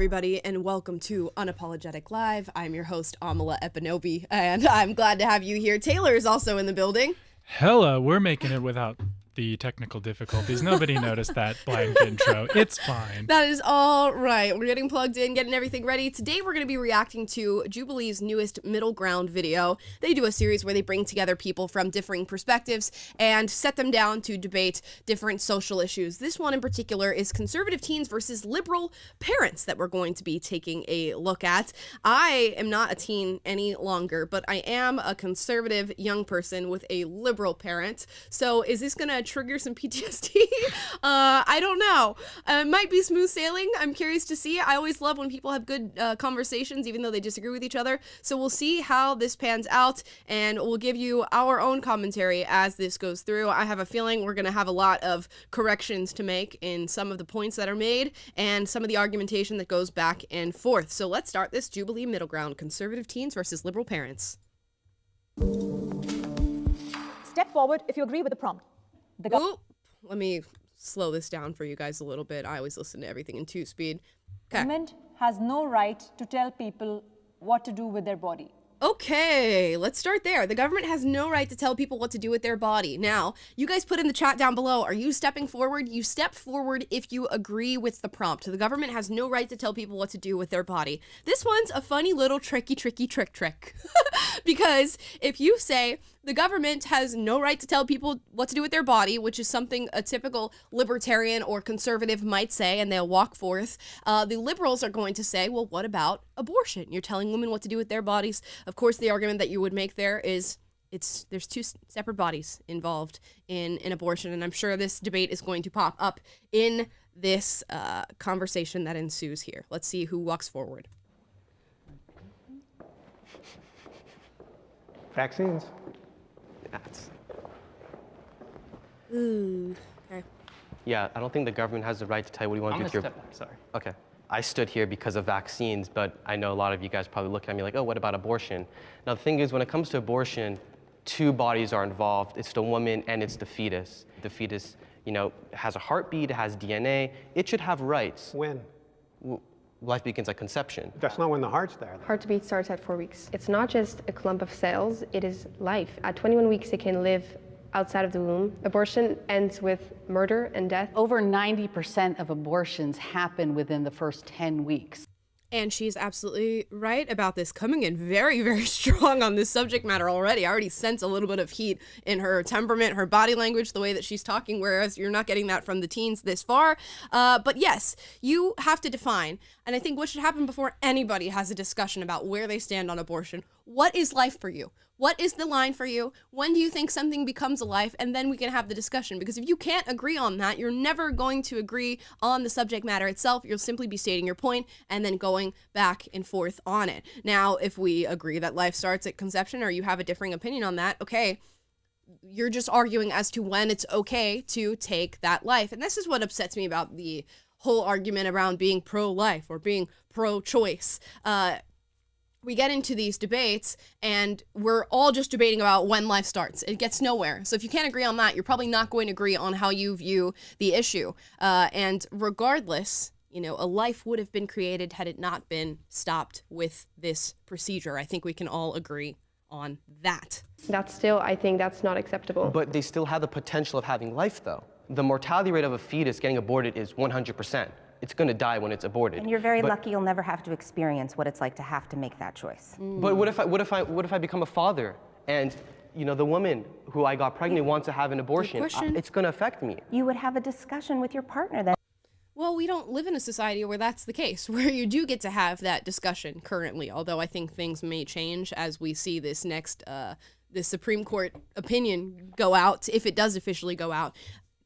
everybody, and welcome to Unapologetic Live. I'm your host, Amala Epinobi, and I'm glad to have you here. Taylor is also in the building. Hello, we're making it without the technical difficulties. Nobody noticed that blank intro. It's fine. That is all right. We're getting plugged in, getting everything ready. Today we're going to be reacting to Jubilee's newest Middle Ground video. They do a series where they bring together people from differing perspectives and set them down to debate different social issues. This one in particular is conservative teens versus liberal parents that we're going to be taking a look at. I am not a teen any longer, but I am a conservative young person with a liberal parent. So is this going to trigger some PTSD? I don't know. It might be smooth sailing. I'm curious to see. I always love when people have good conversations, even though they disagree with each other. So we'll see how this pans out, and we'll give you our own commentary as this goes through. I have a feeling we're going to have a lot of corrections to make in some of the points that are made and some of the argumentation that goes back and forth. So let's start this Jubilee Middle Ground, conservative teens versus liberal Step forward if you agree with the prompt. Ooh, let me slow this down for you guys a little bit. I always listen to everything in 2-speed. Okay. Government has no right to tell people what to do with their body. Okay, let's start there. The government has no right to tell people what to do with their body. Now, you guys put in the chat down below, are you stepping forward? You step forward if you agree with the prompt. The government has no right to tell people what to do with their body. This one's a funny little trick. Because if you say the government has no right to tell people what to do with their body, which is something a typical libertarian or conservative might say, and they'll walk forth, the liberals are going to say, well, what about abortion? You're telling women what to do with their bodies. Of course, the argument that you would make there is there's two separate bodies involved in an abortion, and I'm sure this debate is going to pop up in this conversation that ensues here. Let's see who walks forward. Vaccines. Ooh, okay. Yeah, I don't think the government has the right to tell you what you want to do with your... Sorry. Okay. I stood here because of vaccines, but I know a lot of you guys probably look at me like, oh, what about abortion? Now, the thing is, when it comes to abortion, two bodies are involved. It's the woman and it's the fetus. The fetus, you know, has a heartbeat, it has DNA. It should have rights. When? Life begins at conception. That's not when the heart's there. Heartbeat starts at 4 weeks. It's not just a clump of cells, it is life. At 21 weeks, it can live outside of the womb. Abortion ends with murder and death. Over 90% of abortions happen within the first 10 weeks. And she's absolutely right about this, coming in very, very strong on this subject matter already. I already sense a little bit of heat in her temperament, her body language, the way that she's talking, whereas you're not getting that from the teens this far. But yes, you have to define, and I think what should happen before anybody has a discussion about where they stand on abortion. What is life for you? What is the line for you? When do you think something becomes a life? And then we can have the discussion. Because if you can't agree on that, you're never going to agree on the subject matter itself. You'll simply be stating your point and then going back and forth on it. Now, if we agree that life starts at conception, or you have a differing opinion on that, okay, you're just arguing as to when it's okay to take that life. And this is what upsets me about the whole argument around being pro-life or being pro-choice. We get into these debates and we're all just debating about when life starts. It gets nowhere. So if you can't agree on that, you're probably not going to agree on how you view the issue. And regardless, you know, a life would have been created had it not been stopped with this procedure. I think we can all agree on that. That's still, I think that's not acceptable. But they still have the potential of having life, though. The mortality rate of a fetus getting aborted is 100%. It's going to die when it's aborted. And you're very lucky you'll never have to experience what it's like to have to make that choice. But what if I become a father and, you know, the woman who I got pregnant wants to have an abortion? It's going to affect me. You would have a discussion with your partner then. Well, we don't live in a society where that's the case, where you do get to have that discussion currently, although I think things may change as we see this next, the Supreme Court opinion go out, if it does officially go out.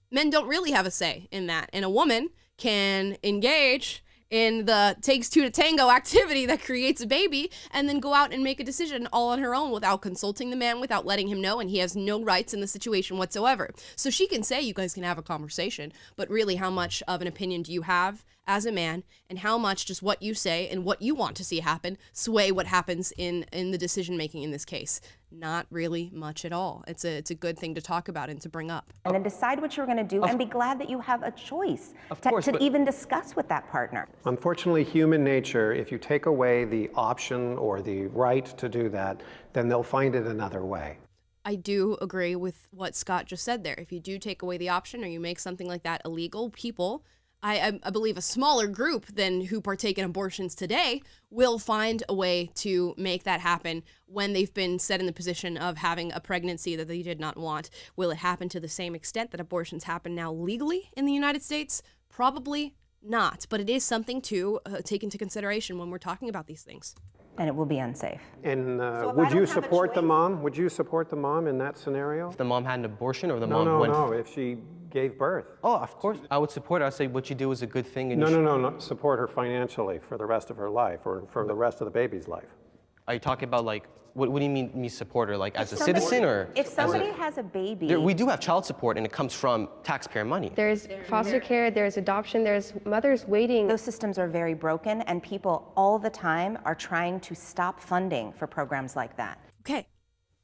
Men don't really have a say in that, and a woman can engage in the takes two to tango activity that creates a baby and then go out and make a decision all on her own without consulting the man, without letting him know, and he has no rights in the situation whatsoever. So she can say you guys can have a conversation, but really how much of an opinion do you have as a man, and how much does what you say and what you want to see happen sway what happens in the decision making in this case? Not really much at all. It's a good thing to talk about and to bring up. And then decide what you're going to do and be glad that you have a choice to even discuss with that partner. Unfortunately, human nature, if you take away the option or the right to do that, then they'll find it another way. I do agree with what Scott just said there. If you do take away the option or you make something like that illegal, people, I believe a smaller group than who partake in abortions today, will find a way to make that happen when they've been set in the position of having a pregnancy that they did not want. Will it happen to the same extent that abortions happen now legally in the United States? Probably not, but it is something to take into consideration when we're talking about these things. And it will be unsafe. And would you support the mom? Would you support the mom in that scenario? If the mom had an abortion or the mom No, if she gave birth. Oh, of course. I would support her. I'd say what you do is a good thing. And No. Support her financially for the rest of her life or for the rest of the baby's life. Are you talking about like, what do you mean me support her? Like as a citizen or? If somebody has a baby. We do have child support and it comes from taxpayer money. There's foster care, there's adoption, there's mothers waiting. Those systems are very broken, and people all the time are trying to stop funding for programs like that. Okay,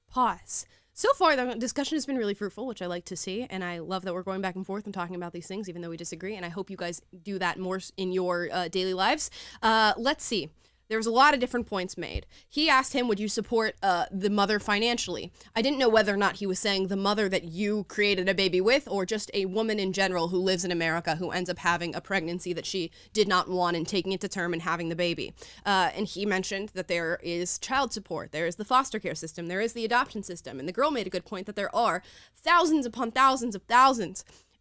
pause. So far, the discussion has been really fruitful, which I like to see, and I love that we're going back and forth and talking about these things, even though we disagree, and I hope you guys do that more in your daily lives. Let's see. There was a lot of different points made. He asked him, would you support the mother financially? I didn't know whether or not he was saying the mother that you created a baby with, or just a woman in general who lives in America who ends up having a pregnancy that she did not want and taking it to term and having the baby. And he mentioned that there is child support, there is the foster care system, there is the adoption system. And the girl made a good point that there are thousands upon thousands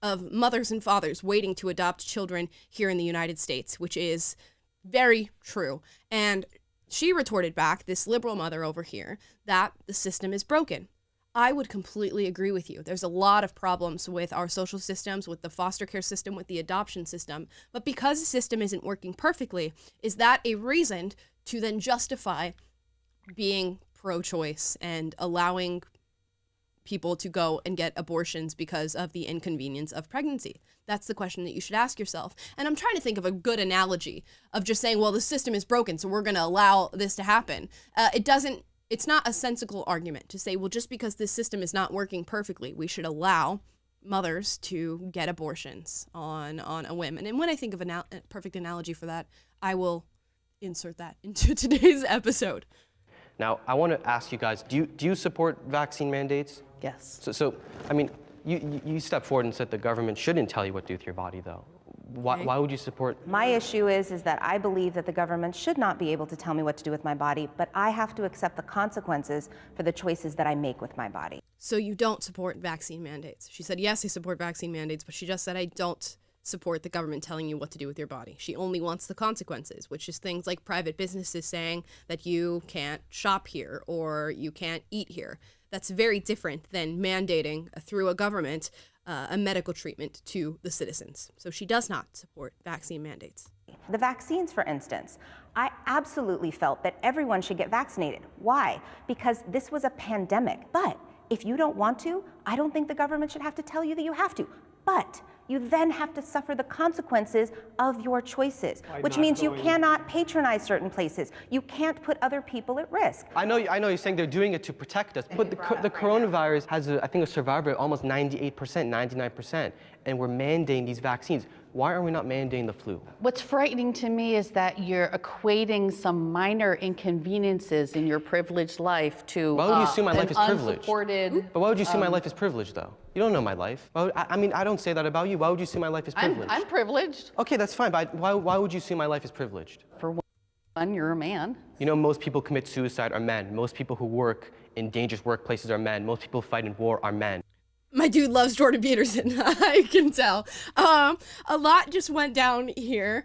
of mothers and fathers waiting to adopt children here in the United States, which is very true. And she retorted back, this liberal mother over here, that the system is broken. I would completely agree with you. There's a lot of problems with our social systems, with the foster care system, with the adoption system. But because the system isn't working perfectly, is that a reason to then justify being pro-choice and allowing people to go and get abortions because of the inconvenience of pregnancy? That's the question that you should ask yourself. And I'm trying to think of a good analogy of just saying, well, the system is broken, so we're going to allow this to happen. It's not a sensible argument to say, well, just because this system is not working perfectly, we should allow mothers to get abortions on a whim. And when I think of a perfect analogy for that, I will insert that into today's episode. Now, I want to ask you guys, do you support vaccine mandates? Yes. So I mean, you stepped forward and said the government shouldn't tell you what to do with your body, though. Why would you support? My issue is that I believe that the government should not be able to tell me what to do with my body, but I have to accept the consequences for the choices that I make with my body. So you don't support vaccine mandates? She said, yes, I support vaccine mandates, but she just said, I don't support the government telling you what to do with your body. She only wants the consequences, which is things like private businesses saying that you can't shop here or you can't eat here. That's very different than mandating through a government a medical treatment to the citizens. So she does not support vaccine mandates. The vaccines, for instance, I absolutely felt that everyone should get vaccinated. Why? Because this was a pandemic. But if you don't want to, I don't think the government should have to tell you that you have to. But you then have to suffer the consequences of your choices, which means you cannot patronize certain places. You can't put other people at risk. I know you're saying they're doing it to protect us, but the coronavirus has, I think, a survivor rate of almost 98%, 99%, and we're mandating these vaccines. Why are we not mandating the flu? What's frightening to me is that you're equating some minor inconveniences in your privileged life to Why would you assume my life is privileged? Unsupported. But why would you assume my life is privileged, though? You don't know my life. I mean, I don't say that about you. Why would you assume my life is privileged? I'm privileged. Okay, that's fine, but why would you assume my life is privileged? For one, you're a man. You know, most people commit suicide are men. Most people who work in dangerous workplaces are men. Most people who fight in war are men. My dude loves Jordan Peterson, I can tell. A lot just went down here.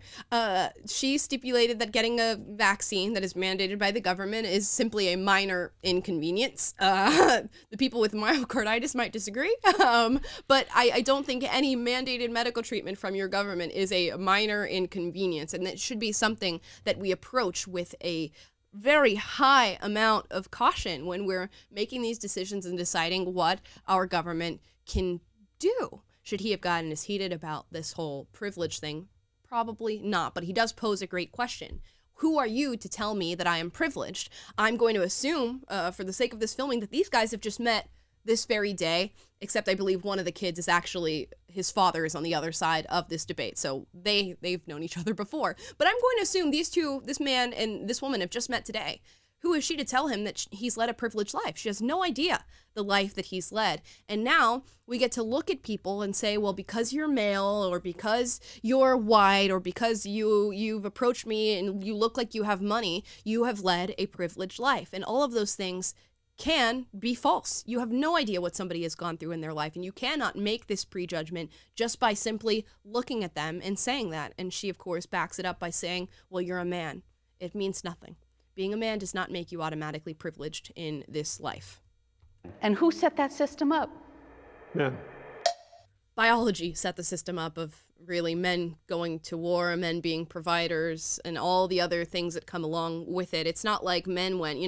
She stipulated that getting a vaccine that is mandated by the government is simply a minor inconvenience. The people with myocarditis might disagree, but I don't think any mandated medical treatment from your government is a minor inconvenience, and it should be something that we approach with a very high amount of caution when we're making these decisions and deciding what our government can do. Should he have gotten as heated about this whole privilege thing? Probably not, but he does pose a great question. Who are you to tell me that I am privileged? I'm going to assume, for the sake of this filming, that these guys have just met this very day, except I believe one of the kids is actually, his father is on the other side of this debate, so they've known each other before. But I'm going to assume these two, this man and this woman, have just met today. Who is she to tell him that he's led a privileged life? She has no idea the life that he's led. And now we get to look at people and say, well, because you're male, or because you're white, or because you've approached me and you look like you have money, you have led a privileged life. And all of those things can be false. You have no idea what somebody has gone through in their life, and you cannot make this prejudgment just by simply looking at them and saying that. And she, of course, backs it up by saying, well, you're a man. It means nothing. Being a man does not make you automatically privileged in this life. And who set that system up? Men. Biology set the system up of really men going to war, men being providers, and all the other things that come along with it. It's not like men went,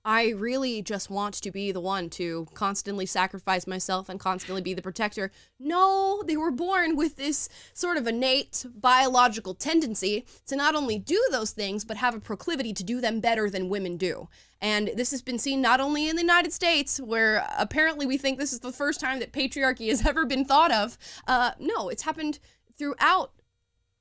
I really just want to be the one to constantly sacrifice myself and constantly be the protector. No, they were born with this sort of innate biological tendency to not only do those things, but have a proclivity to do them better than women do. And this has been seen not only in the United States, where apparently we think this is the first time that patriarchy has ever been thought of. No, it's happened throughout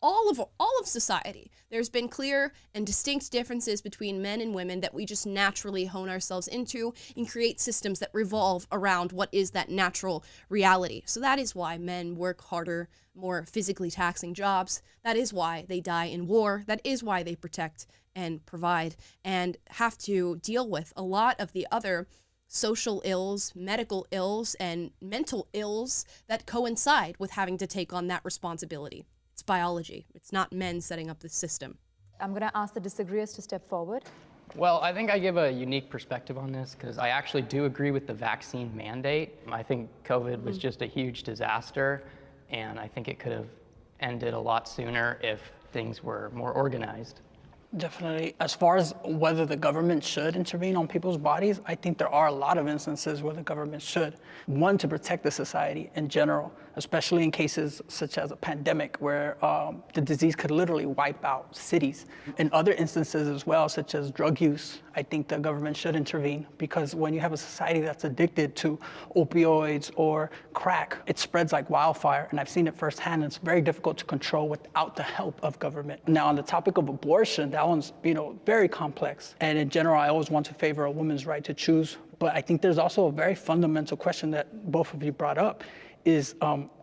all of society. There's been clear and distinct differences between men and women that we just naturally hone ourselves into and create systems that revolve around what is that natural reality. So that is why men work harder, more physically taxing jobs. That is why they die in war. That is why they protect and provide and have to deal with a lot of the other social ills, medical ills, and mental ills that coincide with having to take on that responsibility. It's biology. It's not men setting up the system. I'm going to ask the disagreeers to step forward. Well, I think I give a unique perspective on this because I actually do agree with the vaccine mandate. I think COVID was just a huge disaster, and I think it could have ended a lot sooner if things were more organized. Definitely. As far as whether the government should intervene on people's bodies, I think there are a lot of instances where the government should. One, to protect the society in general, especially in cases such as a pandemic where the disease could literally wipe out cities. In other instances as well, such as drug use, I think the government should intervene because when you have a society that's addicted to opioids or crack, it spreads like wildfire. And I've seen it firsthand. It's very difficult to control without the help of government. Now, on the topic of abortion, that one's very complex. And in general, I always want to favor a woman's right to choose. But I think there's also a very fundamental question that both of you brought up is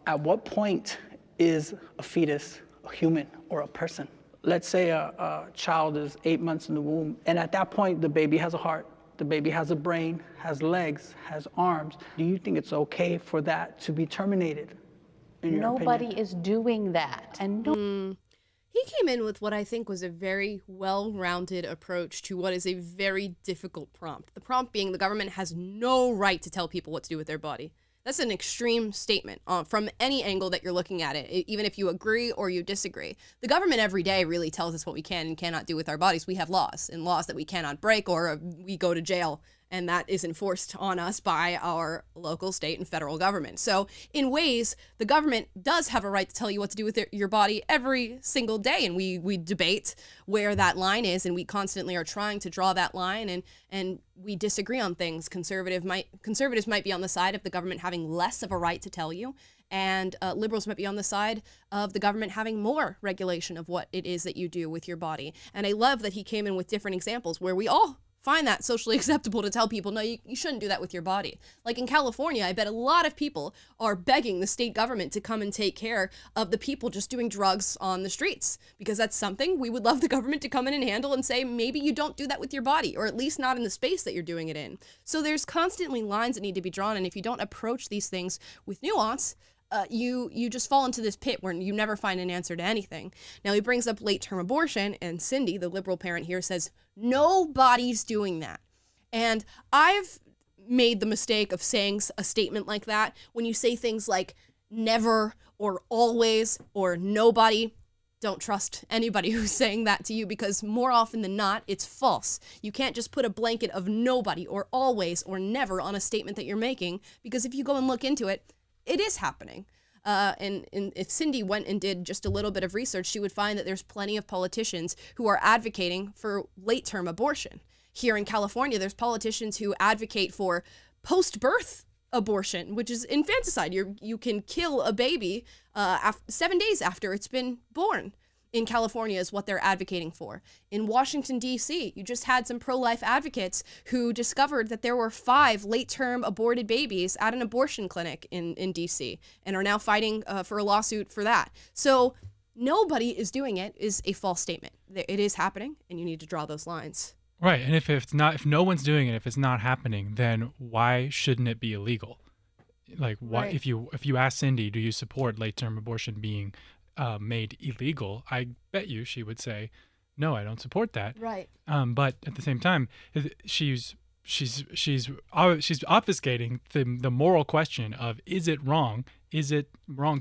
at what point is a fetus a human or a person? Let's say a child is 8 months in the womb, and at that point, the baby has a heart, the baby has a brain, has legs, has arms. Do you think it's okay for that to be terminated, in your Nobody opinion? is doing that. And He came in with what I think was a very well-rounded approach to what is a very difficult prompt. The prompt being the government has no right to tell people what to do with their body. That's an extreme statement from any angle that you're looking at it, even if you agree or you disagree. The government every day really tells us what we can and cannot do with our bodies. We have laws, and laws that we cannot break, or we go to jail, and that is enforced on us by our local, state, and federal government. So in ways, the government does have a right to tell you what to do with your body every single day, and we debate where that line is, and we constantly are trying to draw that line, and we disagree on things. Conservatives might be on the side of the government having less of a right to tell you, and liberals might be on the side of the government having more regulation of what it is that you do with your body. And I love that he came in with different examples where we all find that socially acceptable to tell people, no, you shouldn't do that with your body. Like in California, I bet a lot of people are begging the state government to come and take care of the people just doing drugs on the streets, because that's something we would love the government to come in and handle and say, maybe you don't do that with your body, or at least not in the space that you're doing it in. So there's constantly lines that need to be drawn, and if you don't approach these things with nuance, you just fall into this pit where you never find an answer to anything. Now, he brings up late-term abortion, and Cindy, the liberal parent here, says, nobody's doing that. And I've made the mistake of saying a statement like that when you say things like never or always or nobody. Don't trust anybody who's saying that to you, because more often than not, it's false. You can't just put a blanket of nobody or always or never on a statement that you're making, because if you go and look into it, it is happening. And if Cindy went and did just a little bit of research, she would find that there's plenty of politicians who are advocating for late-term abortion. Here in California, there's politicians who advocate for post-birth abortion, which is infanticide. You can kill a baby 7 days after it's been born. In California is what they're advocating for. In Washington, D.C., you just had some pro-life advocates who discovered that there were 5 late-term aborted babies at an abortion clinic in D.C. and are now fighting for a lawsuit for that. So nobody is doing it is a false statement. It is happening, and you need to draw those lines. Right, and if no one's doing it, if it's not happening, then why shouldn't it be illegal? Like, why? Right. If you ask Cindy, do you support late-term abortion being made illegal? I bet you she would say, no, I don't support that. Right. But at the same time, she's obfuscating the moral question of, is it wrong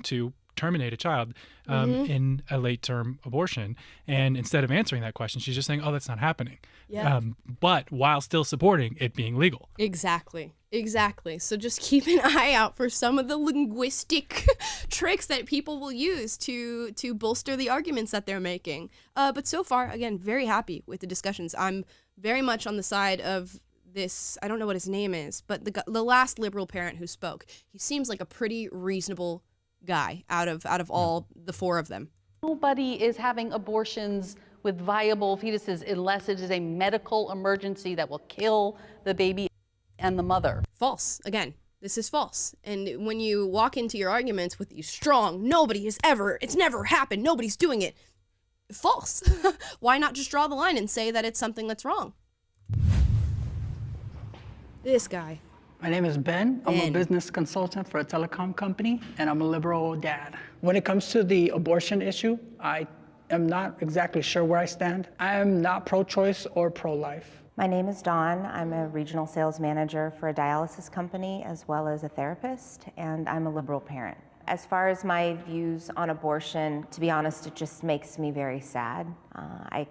to terminate a child in a late-term abortion? And instead of answering that question, she's just saying, oh, that's not happening. Yeah. But while still supporting it being legal. Exactly. So just keep an eye out for some of the linguistic tricks that people will use to bolster the arguments that they're making. But so far, again, very happy with the discussions. I'm very much on the side of this, I don't know what his name is, but the last liberal parent who spoke, he seems like a pretty reasonable guy out of all the 4 of them. Nobody is having abortions with viable fetuses unless it is a medical emergency that will kill the baby and the mother. False. Again, this is false. And when you walk into your arguments with these strong, it's never happened, nobody's doing it, false. Why not just draw the line and say that it's something that's wrong? This guy. My name is Ben. I'm a business consultant for a telecom company, and I'm a liberal dad. When it comes to the abortion issue, I am not exactly sure where I stand. I am not pro-choice or pro-life. My name is Dawn. I'm a regional sales manager for a dialysis company as well as a therapist, and I'm a liberal parent. As far as my views on abortion, to be honest, it just makes me very sad. I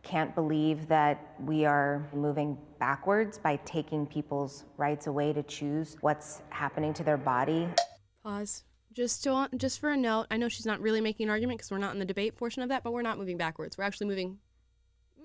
can't believe that we are moving backwards by taking people's rights away to choose what's happening to their body. Pause. Just for a note, I know she's not really making an argument because we're not in the debate portion of that, but we're not moving backwards. We're actually moving,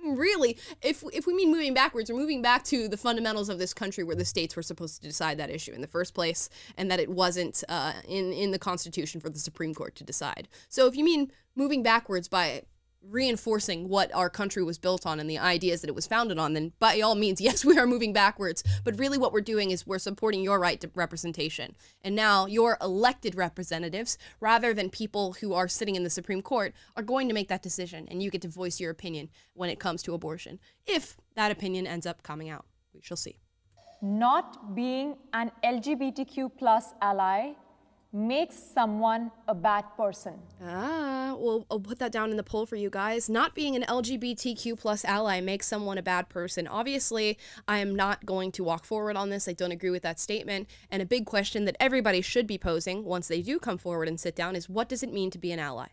really, if we mean moving backwards, we're moving back to the fundamentals of this country where the states were supposed to decide that issue in the first place, and that it wasn't in the Constitution for the Supreme Court to decide. So if you mean moving backwards by reinforcing what our country was built on and the ideas that it was founded on, then by all means, yes, we are moving backwards. But really what we're doing is we're supporting your right to representation. And now your elected representatives, rather than people who are sitting in the Supreme Court, are going to make that decision. And you get to voice your opinion when it comes to abortion. If that opinion ends up coming out, we shall see. Not being an LGBTQ plus ally makes someone a bad person. Well, I'll put that down in the poll for you guys. Not being an LGBTQ plus ally makes someone a bad person. Obviously, I am not going to walk forward on this. I don't agree with that statement. And a big question that everybody should be posing once they do come forward and sit down is, what does it mean to be an ally?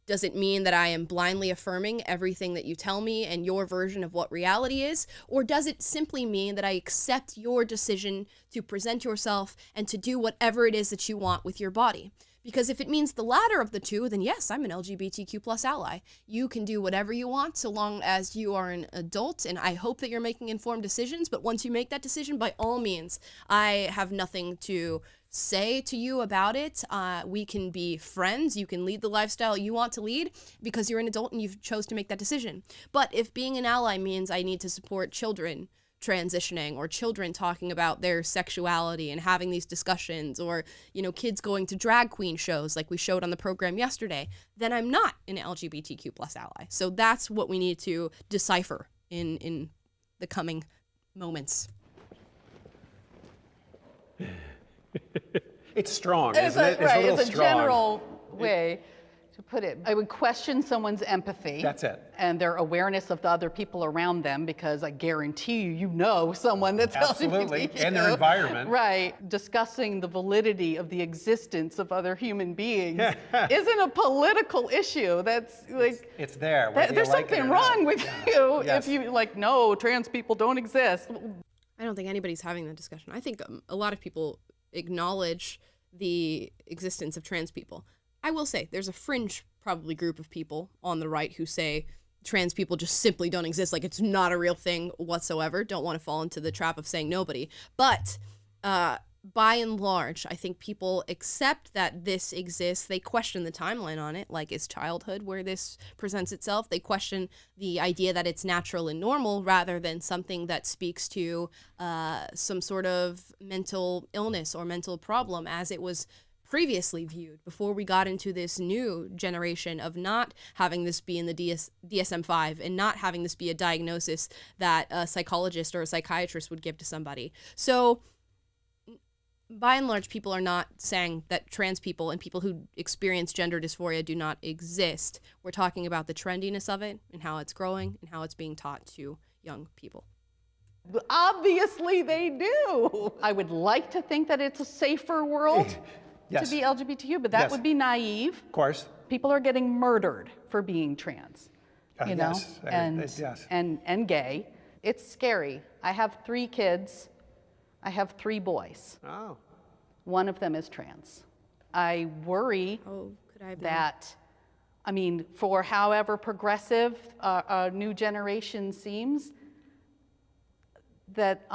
Does it mean that I am blindly affirming everything that you tell me and your version of what reality is? Or does it simply mean that I accept your decision to present yourself and to do whatever it is that you want with your body? Because if it means the latter of the two, then yes, I'm an LGBTQ plus ally. You can do whatever you want so long as you are an adult, and I hope that you're making informed decisions, but once you make that decision, by all means, I have nothing to say to you about it. We can be friends. You can lead the lifestyle you want to lead because you're an adult and you've chose to make that decision. But if being an ally means I need to support children transitioning or children talking about their sexuality and having these discussions, or, you know, kids going to drag queen shows like we showed on the program yesterday, then I'm not an LGBTQ plus ally. So that's what we need to decipher in the coming moments. It's strong, isn't it? It's right, a little it's a strong. general way to put it. I would question someone's empathy. That's it. And their awareness of the other people around them, because I guarantee you know someone that's Absolutely, LGBTQ. and their environment. Right. Discussing the validity of the existence of other human beings isn't a political issue. That's like... It's there. whether you There's like it something or wrong not. with you Yes. if you, like, no, trans people don't exist. I don't think anybody's having that discussion. I think a lot of people acknowledge the existence of trans people. I will say there's a fringe probably group of people on the right who say trans people just simply don't exist, like it's not a real thing whatsoever. Don't want to fall into the trap of saying nobody. But by and large, I think people accept that this exists. They question the timeline on it, like is childhood where this presents itself. They question the idea that it's natural and normal rather than something that speaks to some sort of mental illness or mental problem as it was previously viewed before we got into this new generation of not having this be in the DSM-5 and not having this be a diagnosis that a psychologist or a psychiatrist would give to somebody. So by and large, people are not saying that trans people and people who experience gender dysphoria do not exist. We're talking about the trendiness of it and how it's growing and how it's being taught to young people. Obviously they do. I would like to think that it's a safer world Yes. to be LGBTQ, but that Yes. would be naive. Of course. People are getting murdered for being trans, you know, Yes. Yes. and gay. It's scary. I have 3 kids. I have 3 boys. Oh. One of them is trans. I worry that, I mean, for however progressive a new generation seems, that,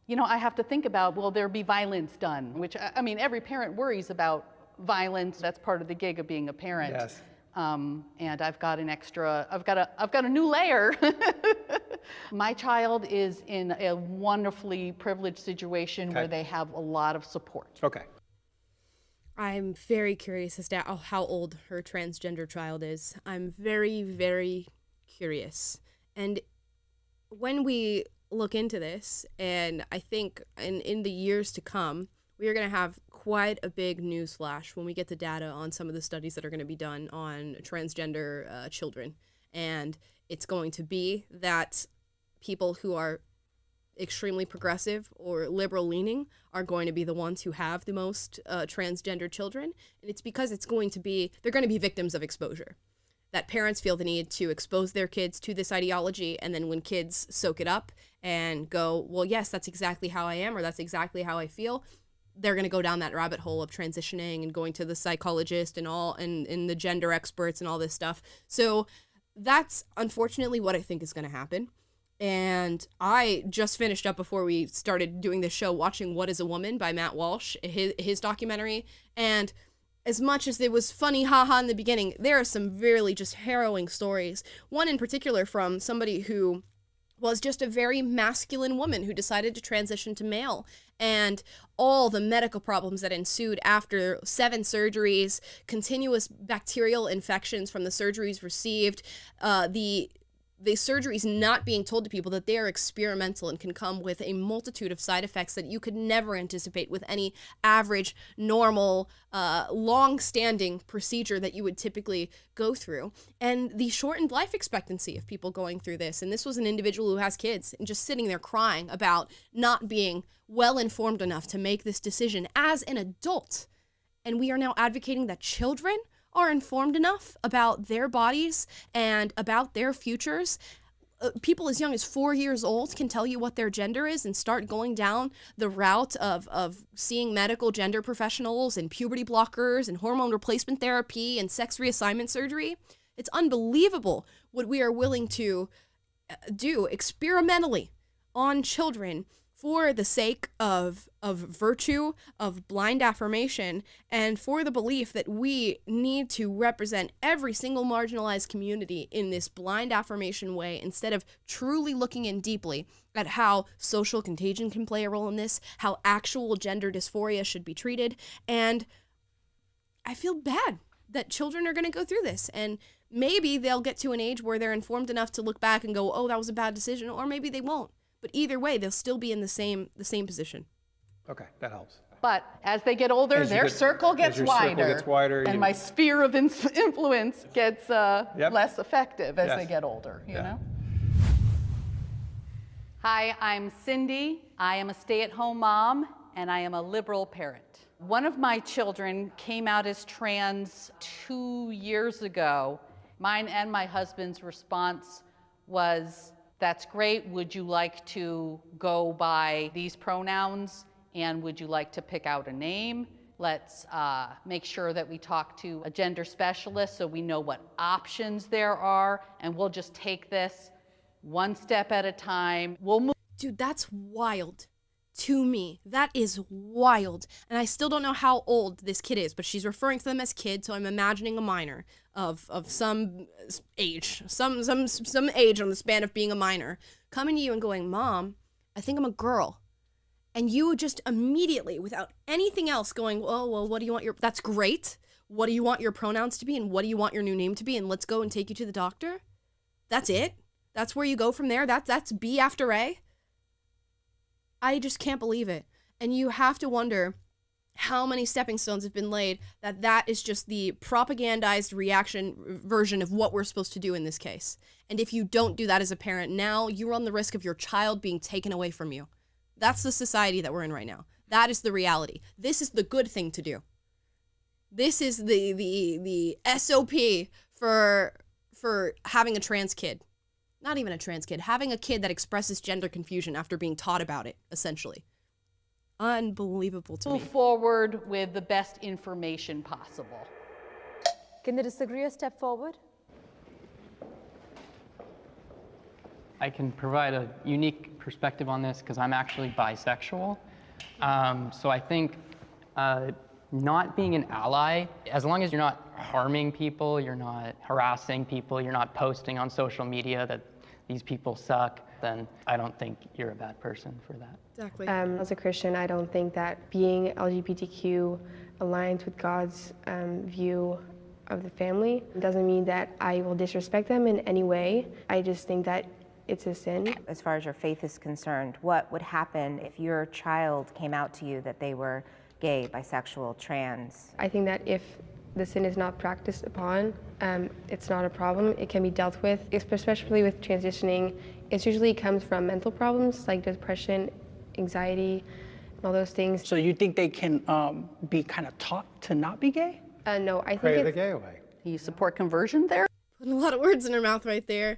you know, I have to think about, will there be violence done? Which, I mean, every parent worries about violence. That's part of the gig of being a parent. Yes. And I've got an extra, I've got a new layer. My child is in a wonderfully privileged situation where they have a lot of support. Okay. I'm very curious as to how old her transgender child is. I'm very, very curious. And when we look into this, and I think in the years to come, we are going to have quite a big news flash when we get the data on some of the studies that are going to be done on transgender children. And it's going to be that people who are extremely progressive or liberal leaning are going to be the ones who have the most transgender children. And it's because they're going to be victims of exposure. That parents feel the need to expose their kids to this ideology, and then when kids soak it up and go, well, yes, that's exactly how I am, or that's exactly how I feel, they're going to go down that rabbit hole of transitioning and going to the psychologist and the gender experts and all this stuff. So that's unfortunately what I think is going to happen. And I just finished up before we started doing this show watching What is a Woman by Matt Walsh, his documentary. And as much as it was funny, haha, in the beginning, there are some really just harrowing stories. One in particular from somebody who was just a very masculine woman who decided to transition to male, and all the medical problems that ensued after 7 surgeries, continuous bacterial infections from the surgeries received, the surgeries not being told to people that they are experimental and can come with a multitude of side effects that you could never anticipate with any average, normal, long-standing procedure that you would typically go through. And the shortened life expectancy of people going through this. And this was an individual who has kids and just sitting there crying about not being well-informed enough to make this decision as an adult. And we are now advocating that children are informed enough about their bodies and about their futures. People as young as 4 years old can tell you what their gender is and start going down the route of seeing medical gender professionals and puberty blockers and hormone replacement therapy and sex reassignment surgery. It's unbelievable what we are willing to do experimentally on children for the sake of virtue, of blind affirmation, and for the belief that we need to represent every single marginalized community in this blind affirmation way, instead of truly looking in deeply at how social contagion can play a role in this, how actual gender dysphoria should be treated. And I feel bad that children are going to go through this, and maybe they'll get to an age where they're informed enough to look back and go, oh, that was a bad decision, or maybe they won't. But either way, they'll still be in the same position. Okay, that helps. But as they get older, their circle gets wider, and my sphere of influence gets less effective as they get older, you know? Hi, I'm Cindy. I am a stay-at-home mom, and I am a liberal parent. One of my children came out as trans 2 years ago. Mine and my husband's response was, that's great. Would you like to go by these pronouns? And would you like to pick out a name? Let's make sure that we talk to a gender specialist so we know what options there are, and we'll just take this one step at a time. We'll move. Dude, that's wild to me. That is wild. And I still don't know how old this kid is, but she's referring to them as kids, so I'm imagining a minor of some age, some age on the span of being a minor, coming to you and going, Mom, I think I'm a girl. And you just immediately, without anything else, going, oh, well, what do you want that's great. What do you want your pronouns to be? And what do you want your new name to be? And let's go and take you to the doctor. That's it? That's where you go from there? That's B after A? I just can't believe it. And you have to wonder how many stepping stones have been laid that is just the propagandized reaction version of what we're supposed to do in this case. And if you don't do that as a parent now, you run the risk of your child being taken away from you. That's the society that we're in right now. That is the reality. This is the good thing to do. This is the SOP for having a trans kid. Not even a trans kid, having a kid that expresses gender confusion after being taught about it, essentially. Unbelievable to me. Move forward with the best information possible. Can the disagreeer step forward? I can provide a unique perspective on this because I'm actually bisexual. So I think not being an ally, as long as you're not harming people, you're not harassing people, you're not posting on social media that these people suck, then I don't think you're a bad person for that. Exactly. As a Christian, I don't think that being LGBTQ aligns with God's view of the family. It doesn't mean that I will disrespect them in any way. I just think that it's a sin. As far as your faith is concerned, what would happen if your child came out to you that they were gay, bisexual, trans? I think that if the sin is not practiced upon, it's not a problem. It can be dealt with, especially with transitioning. It usually comes from mental problems like depression, anxiety, and all those things. So you think they can be kind of taught to not be gay? No, I think Pray the gay away. You support conversion there? Putting a lot of words in her mouth right there.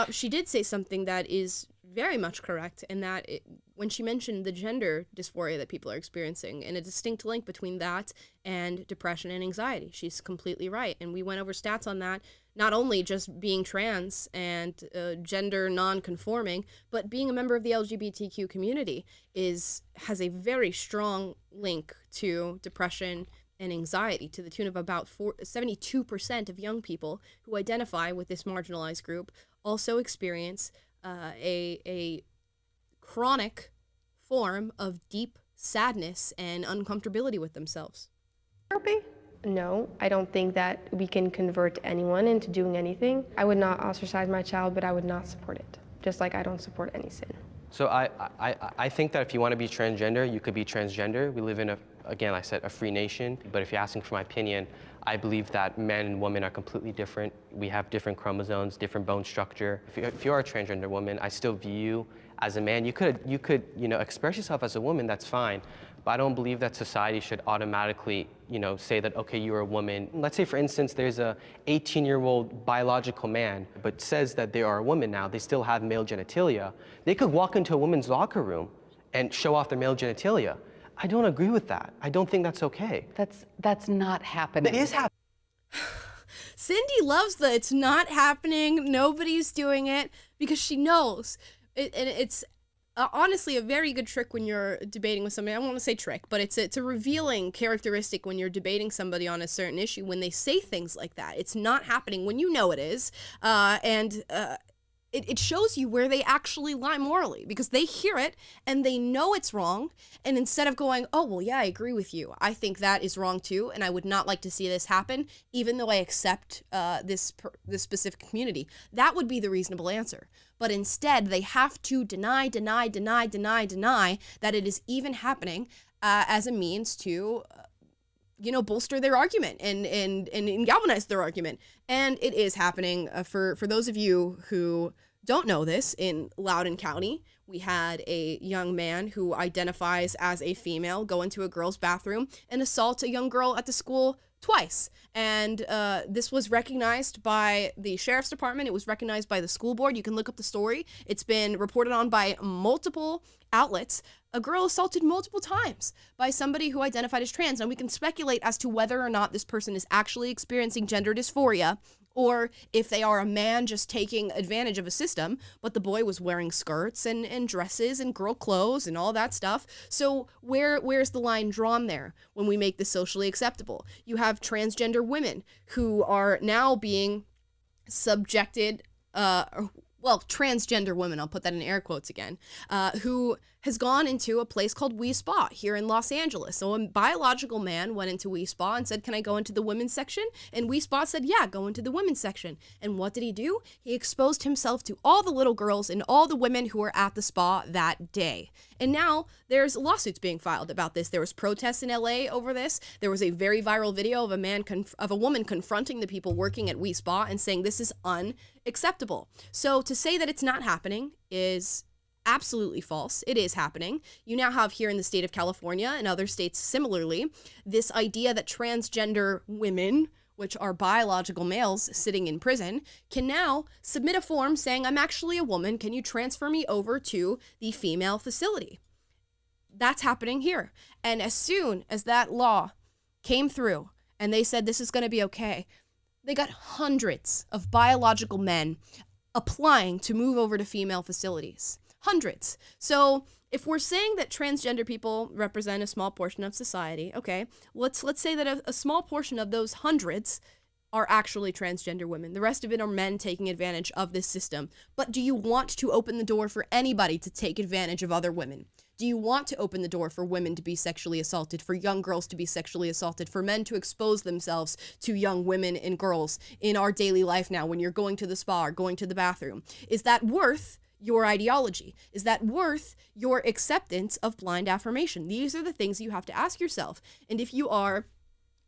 She did say something that is very much correct, and that when she mentioned the gender dysphoria that people are experiencing and a distinct link between that and depression and anxiety, she's completely right. And we went over stats on that, not only just being trans and gender non-conforming, but being a member of the LGBTQ community has a very strong link to depression and anxiety, to the tune of about 72% of young people who identify with this marginalized group also experience a chronic form of deep sadness and uncomfortability with themselves. Therapy? No, I don't think that we can convert anyone into doing anything. I would not ostracize my child, but I would not support it, just like I don't support any sin. So I think that if you want to be transgender, you could be transgender. We live in again, I said, a free nation. But if you're asking for my opinion, I believe that men and women are completely different. We have different chromosomes, different bone structure. If you are a transgender woman, I still view you as a man. You could express yourself as a woman, that's fine. But I don't believe that society should automatically, say that, okay, you're a woman. Let's say, for instance, there's a 18-year-old biological man, but says that they are a woman now. They still have male genitalia. They could walk into a woman's locker room and show off their male genitalia. I don't agree with that. I don't think that's okay. That's not happening. It is happening. Cindy loves the it's not happening, nobody's doing it, because she knows. And it's honestly a very good trick when you're debating with somebody. I don't want to say trick, but it's a revealing characteristic when you're debating somebody on a certain issue, when they say things like that. It's not happening when you know it is. It shows you where they actually lie morally, because they hear it and they know it's wrong. And instead of going, oh, well, yeah, I agree with you, I think that is wrong too, and I would not like to see this happen, even though I accept this specific community, that would be the reasonable answer. But instead, they have to deny that it is even happening as a means to bolster their argument and galvanize their argument. And it is happening. For those of you who don't know this, in Loudoun County, we had a young man who identifies as a female go into a girl's bathroom and assault a young girl at the school twice. And this was recognized by the sheriff's department. It was recognized by the school board. You can look up the story. It's been reported on by multiple outlets, a girl assaulted multiple times by somebody who identified as trans. And we can speculate as to whether or not this person is actually experiencing gender dysphoria, or if they are a man just taking advantage of a system, but the boy was wearing skirts and dresses and girl clothes and all that stuff. So where's the line drawn there when we make this socially acceptable? You have transgender women who are now being subjected, transgender women, I'll put that in air quotes again, who has gone into a place called We Spa here in Los Angeles. So a biological man went into We Spa and said, can I go into the women's section? And We Spa said, yeah, go into the women's section. And what did he do? He exposed himself to all the little girls and all the women who were at the spa that day. And now there's lawsuits being filed about this. There was protests in LA over this. There was a very viral video of a woman confronting the people working at We Spa and saying this is unacceptable. So to say that it's not happening is absolutely false. It is happening. You now have here in the state of California and other states similarly, this idea that transgender women, which are biological males sitting in prison, can now submit a form saying, I'm actually a woman. Can you transfer me over to the female facility? That's happening here. And as soon as that law came through and they said this is going to be okay, they got hundreds of biological men applying to move over to female facilities. Hundreds. So if we're saying that transgender people represent a small portion of society, okay, let's say that a small portion of those hundreds are actually transgender women. The rest of it are men taking advantage of this system. But do you want to open the door for anybody to take advantage of other women? Do you want to open the door for women to be sexually assaulted, for young girls to be sexually assaulted, for men to expose themselves to young women and girls in our daily life now when you're going to the spa or going to the bathroom? Is that worth your ideology? Is that worth your acceptance of blind affirmation? These are the things you have to ask yourself. And if you are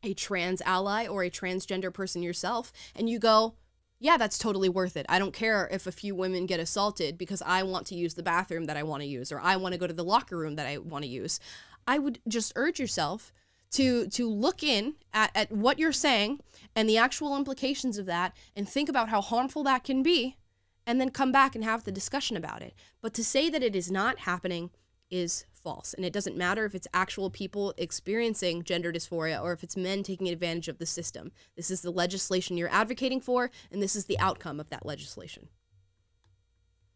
a trans ally or a transgender person yourself, and you go, yeah, that's totally worth it. I don't care if a few women get assaulted because I want to use the bathroom that I want to use, or I want to go to the locker room that I want to use. I would just urge yourself to look in at what you're saying and the actual implications of that and think about how harmful that can be, and then come back and have the discussion about it. But to say that it is not happening is false. And it doesn't matter if it's actual people experiencing gender dysphoria or if it's men taking advantage of the system. This is the legislation you're advocating for, and this is the outcome of that legislation.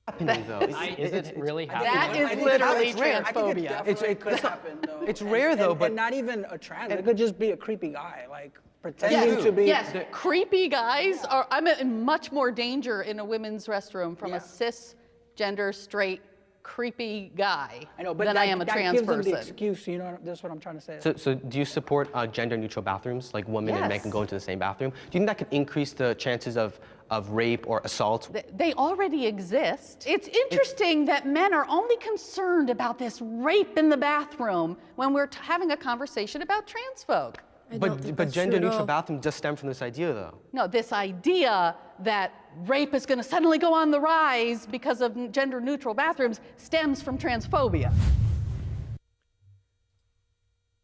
Happening though. Is it really happening? That is literally It's rare. transphobia. It could happen though. It's rare though, but and not even a trans. It could just be a creepy guy, like pretending to be. Yes, creepy guys are. I'm in much more danger in a women's restroom from a cisgender straight creepy guy I know, but than I am a that trans gives them person. the excuse, you know. That's what I'm trying to say. So do you support gender-neutral bathrooms, like women and men can go into the same bathroom? Do you think that could increase the chances of rape or assault? They already exist. It's interesting that men are only concerned about this rape in the bathroom when we're having a conversation about trans folk. But gender-neutral bathrooms just stem from this idea, though. No, this idea that rape is going to suddenly go on the rise because of gender-neutral bathrooms stems from transphobia.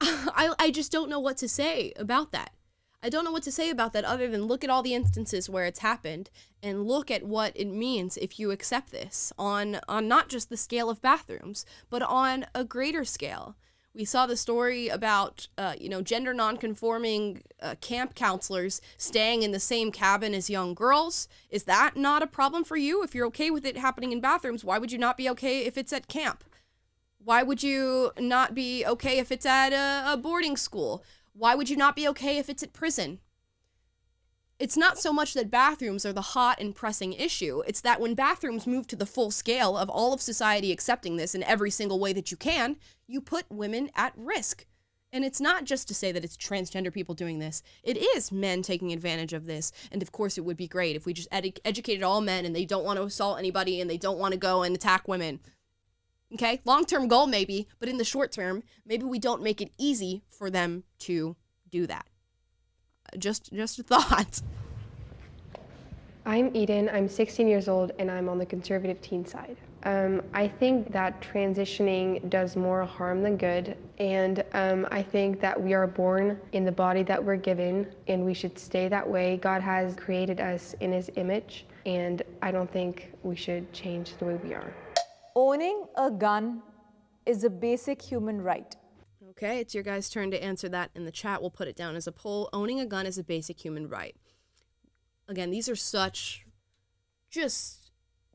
I just don't know what to say about that. I don't know what to say about that other than look at all the instances where it's happened and look at what it means if you accept this on not just the scale of bathrooms, but on a greater scale. We saw the story about, gender nonconforming camp counselors staying in the same cabin as young girls. Is that not a problem for you? If you're okay with it happening in bathrooms, why would you not be okay if it's at camp? Why would you not be okay if it's at a boarding school? Why would you not be okay if it's at prison? It's not so much that bathrooms are the hot and pressing issue. It's that when bathrooms move to the full scale of all of society accepting this in every single way that you can, you put women at risk. And it's not just to say that it's transgender people doing this. It is men taking advantage of this. And of course, it would be great if we just educated all men and they don't want to assault anybody and they don't want to go and attack women. Okay? Long-term goal maybe, but in the short term, maybe we don't make it easy for them to do that. Just a thought. I'm Eden, I'm 16 years old, and I'm on the conservative teen side. I think that transitioning does more harm than good, and I think that we are born in the body that we're given, and we should stay that way. God has created us in His image, and I don't think we should change the way we are. Owning a gun is a basic human right. Okay, it's your guys' turn to answer that in the chat. We'll put it down as a poll. Owning a gun is a basic human right. Again, these are such just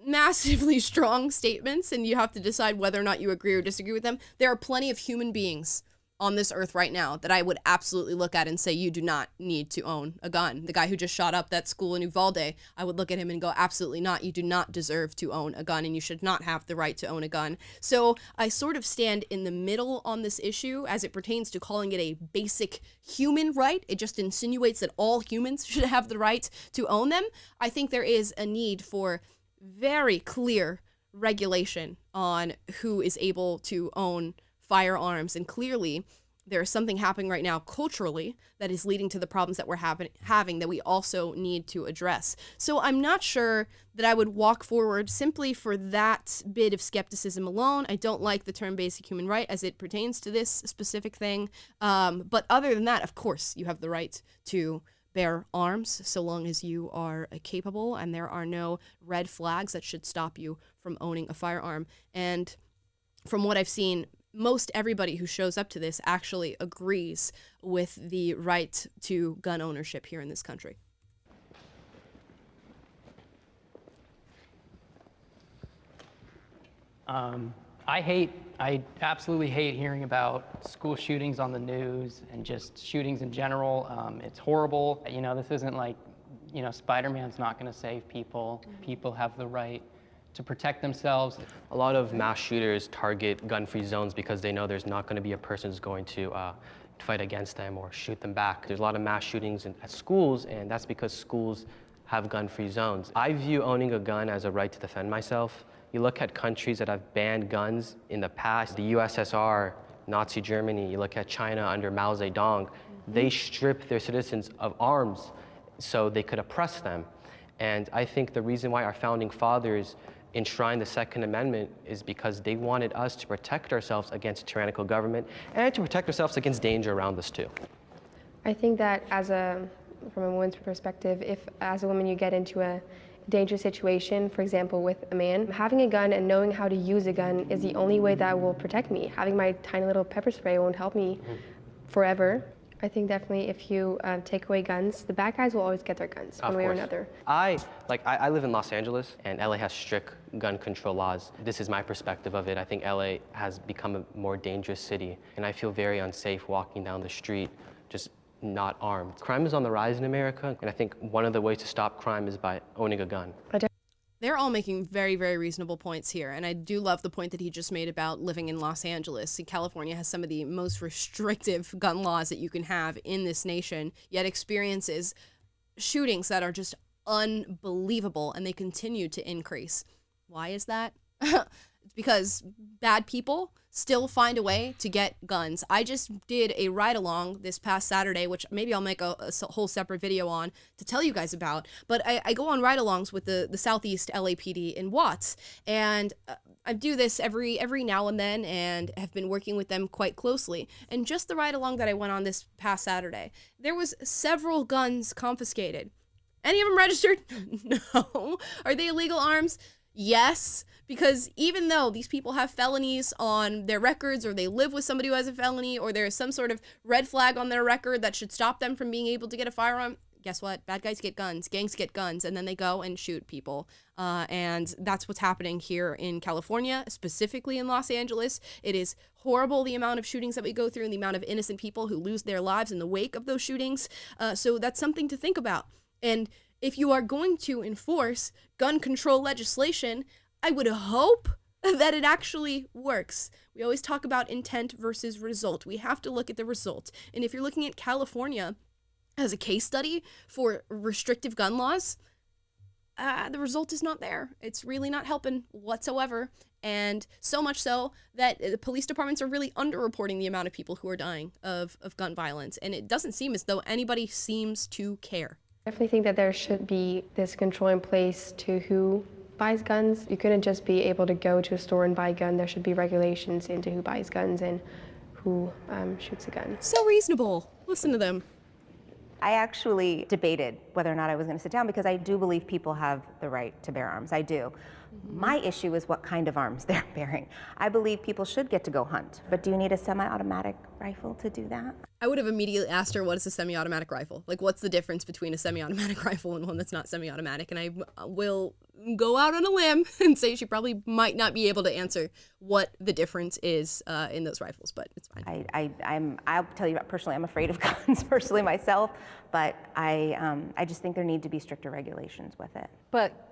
massively strong statements, and you have to decide whether or not you agree or disagree with them. There are plenty of human beings on this earth right now that I would absolutely look at and say, you do not need to own a gun. The guy who just shot up that school in Uvalde, I would look at him and go, absolutely not. You do not deserve to own a gun, and you should not have the right to own a gun. So I sort of stand in the middle on this issue as it pertains to calling it a basic human right. It just insinuates that all humans should have the right to own them. I think there is a need for very clear regulation on who is able to own firearms, and clearly there is something happening right now culturally that is leading to the problems that we're having that we also need to address. So I'm not sure that I would walk forward simply for that bit of skepticism alone. I don't like the term basic human right as it pertains to this specific thing. But other than that, of course, you have the right to bear arms so long as you are capable and there are no red flags that should stop you from owning a firearm. And from what I've seen, most everybody who shows up to this actually agrees with the right to gun ownership here in this country. I absolutely hate hearing about school shootings on the news and just shootings in general. It's horrible. You know, this isn't like, you know, Spider-Man's not going to save people. People have the right to protect themselves. A lot of mass shooters target gun-free zones because they know there's not going to be a person who's going to fight against them or shoot them back. There's a lot of mass shootings at schools, and that's because schools have gun-free zones. I view owning a gun as a right to defend myself. You look at countries that have banned guns in the past, the USSR, Nazi Germany, you look at China under Mao Zedong, they stripped their citizens of arms so they could oppress them. And I think the reason why our founding fathers enshrined the Second Amendment is because they wanted us to protect ourselves against tyrannical government and to protect ourselves against danger around us too. I think that from a woman's perspective, if as a woman you get into a dangerous situation, for example with a man, having a gun and knowing how to use a gun is the only way that will protect me. Having my tiny little pepper spray won't help me forever. I think definitely if you take away guns, the bad guys will always get their guns one way or another. I live in Los Angeles, and LA has strict gun control laws. This is my perspective of it. I think LA has become a more dangerous city, and I feel very unsafe walking down the street just not armed. Crime is on the rise in America, and I think one of the ways to stop crime is by owning a gun. They're all making very, very reasonable points here. And I do love the point that he just made about living in Los Angeles. California has some of the most restrictive gun laws that you can have in this nation, yet experiences shootings that are just unbelievable, and they continue to increase. Why is that? It's because bad people still find a way to get guns. I just did a ride-along this past Saturday, which maybe I'll make a whole separate video on to tell you guys about. But I go on ride-alongs with the Southeast LAPD in Watts, and I do this every now and then and have been working with them quite closely. And just the ride-along that I went on this past Saturday, there was several guns confiscated. Any of them registered? No. Are they illegal arms? Yes, because even though these people have felonies on their records, or they live with somebody who has a felony, or there is some sort of red flag on their record that should stop them from being able to get a firearm, guess what? Bad guys get guns, gangs get guns, and then they go and shoot people. And that's what's happening here in California, specifically in Los Angeles. It is horrible, the amount of shootings that we go through and the amount of innocent people who lose their lives in the wake of those shootings. So that's something to think about. And if you are going to enforce gun control legislation, I would hope that it actually works. We always talk about intent versus result. We have to look at the result. And if you're looking at California as a case study for restrictive gun laws, the result is not there. It's really not helping whatsoever. And so much so that the police departments are really underreporting the amount of people who are dying of gun violence. And it doesn't seem as though anybody seems to care. I definitely think that there should be this control in place to who buys guns. You couldn't just be able to go to a store and buy a gun. There should be regulations into who buys guns and who shoots a gun. So reasonable. Listen to them. I actually debated whether or not I was going to sit down because I do believe people have the right to bear arms. I do. My issue is what kind of arms they're bearing. I believe people should get to go hunt, but do you need a semi-automatic rifle to do that? I would have immediately asked her, what is a semi-automatic rifle? Like, what's the difference between a semi-automatic rifle and one that's not semi-automatic? And I will go out on a limb and say she probably might not be able to answer what the difference is in those rifles, but it's fine. I'll tell you personally, I'm afraid of guns personally myself, but I just think there need to be stricter regulations with it. But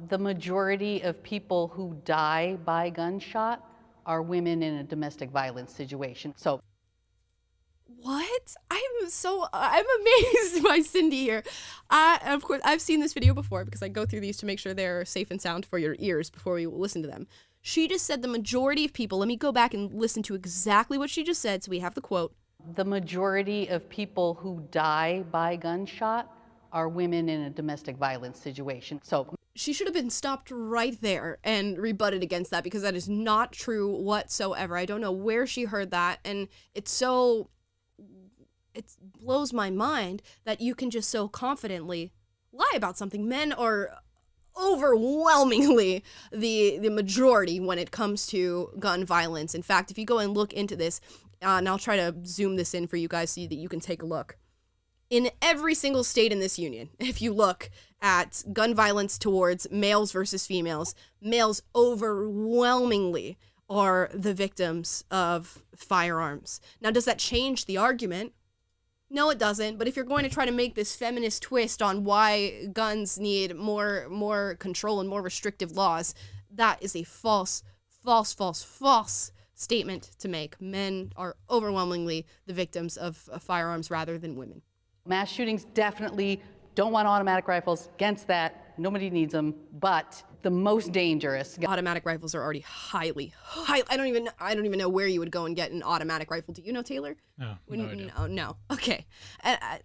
the majority of people who die by gunshot are women in a domestic violence situation. So, what? I'm amazed by Cindy here. Of course, I've seen this video before because I go through these to make sure they're safe and sound for your ears before we listen to them. She just said the majority of people, let me go back and listen to exactly what she just said so we have the quote. The majority of people who die by gunshot are women in a domestic violence situation. So she should have been stopped right there and rebutted against that because that is not true whatsoever. I don't know where she heard that, and it blows my mind that you can just so confidently lie about something. Men are overwhelmingly the majority when it comes to gun violence. In fact, if you go and look into this, and I'll try to zoom this in for you guys so that you can take a look. In every single state in this union, if you look at gun violence towards males versus females, males overwhelmingly are the victims of firearms. Now, does that change the argument? No, it doesn't. But if you're going to try to make this feminist twist on why guns need more control and more restrictive laws, that is a false statement to make. Men are overwhelmingly the victims of firearms rather than women. Mass shootings definitely don't want automatic rifles. Against that, nobody needs them. But the most dangerous automatic rifles are already highly. I don't even know where you would go and get an automatic rifle. Do you know, Taylor? No. Okay.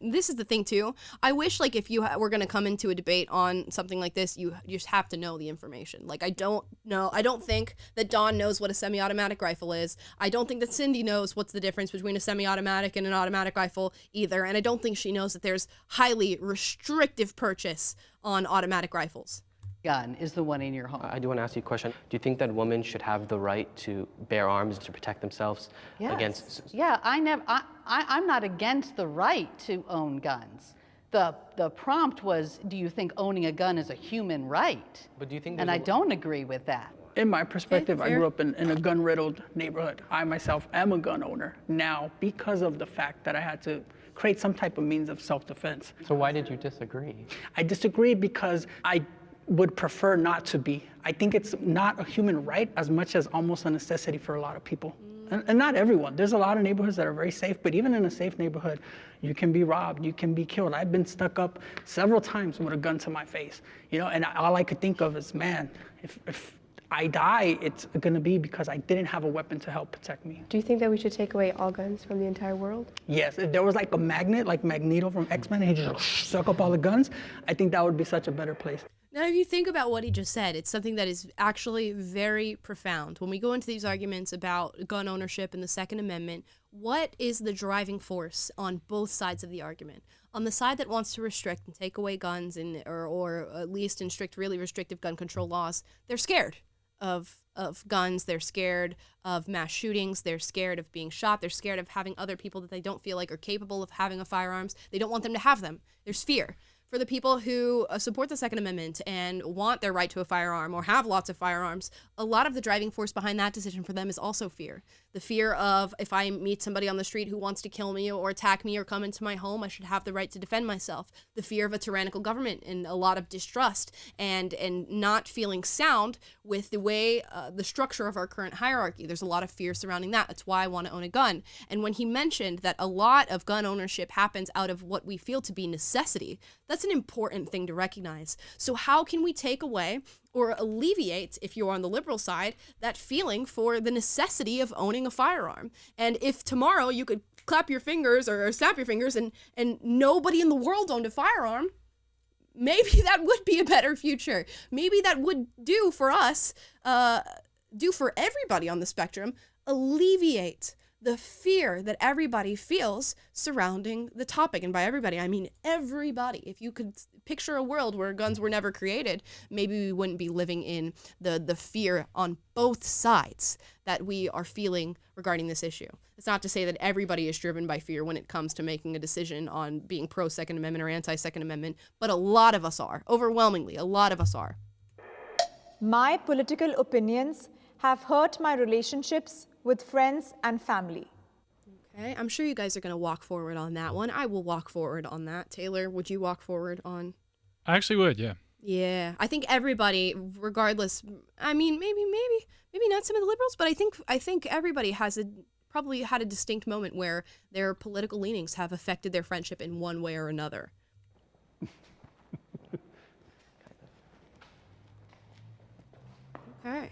This is the thing too. I wish like if you were going to come into a debate on something like this, you just have to know the information. Like I don't know. I don't think that Dawn knows what a semi-automatic rifle is. I don't think that Cindy knows what's the difference between a semi-automatic and an automatic rifle either. And I don't think she knows that there's highly restrictive purchase on automatic rifles. Gun is the one in your home. I do want to ask you a question. Do you think that women should have the right to bear arms to protect themselves against? Yeah, I'm not against the right to own guns. The prompt was, do you think owning a gun is a human right? But do you think? And I don't agree with that. In my perspective, I grew up in a gun-riddled neighborhood. I myself am a gun owner now because of the fact that I had to create some type of means of self-defense. So why did you disagree? I disagree because I would prefer not to be. I think it's not a human right as much as almost a necessity for a lot of people. And not everyone. There's a lot of neighborhoods that are very safe, but even in a safe neighborhood, you can be robbed, you can be killed. I've been stuck up several times with a gun to my face, and all I could think of is, man, if I die, it's gonna be because I didn't have a weapon to help protect me. Do you think that we should take away all guns from the entire world? Yes, if there was like a magnet, like Magneto from X-Men, and he just suck up all the guns, I think that would be such a better place. Now, if you think about what he just said, it's something that is actually very profound. When we go into these arguments about gun ownership and the Second Amendment, what is the driving force on both sides of the argument? On the side that wants to restrict and take away guns or at least instruct really restrictive gun control laws, they're scared of guns, they're scared of mass shootings, they're scared of being shot, they're scared of having other people that they don't feel like are capable of having firearms. They don't want them to have them. There's fear. For the people who support the Second Amendment and want their right to a firearm or have lots of firearms, a lot of the driving force behind that decision for them is also fear. The fear of if I meet somebody on the street who wants to kill me or attack me or come into my home, I should have the right to defend myself. The fear of a tyrannical government and a lot of distrust and not feeling sound with the way, the structure of our current hierarchy. There's a lot of fear surrounding that. That's why I want to own a gun. And when he mentioned that a lot of gun ownership happens out of what we feel to be necessity, that's an important thing to recognize. So how can we take away or alleviate, if you're on the liberal side, that feeling for the necessity of owning a firearm? And if tomorrow you could clap your fingers or snap your fingers and nobody in the world owned a firearm, maybe that would be a better future. Maybe that would do for us, do for everybody on the spectrum, alleviate the fear that everybody feels surrounding the topic. And by everybody, I mean everybody. If you could picture a world where guns were never created, maybe we wouldn't be living in the fear on both sides that we are feeling regarding this issue. It's not to say that everybody is driven by fear when it comes to making a decision on being pro-Second Amendment or anti-Second Amendment, but a lot of us are. Overwhelmingly, a lot of us are. My political opinions have hurt my relationships with friends and family. Okay, I'm sure you guys are going to walk forward on that one. I will walk forward on that. Taylor, would you walk forward on? I actually would, yeah. Yeah, I think everybody, regardless, I mean, maybe not some of the liberals, but I think everybody probably had a distinct moment where their political leanings have affected their friendship in one way or another. Okay.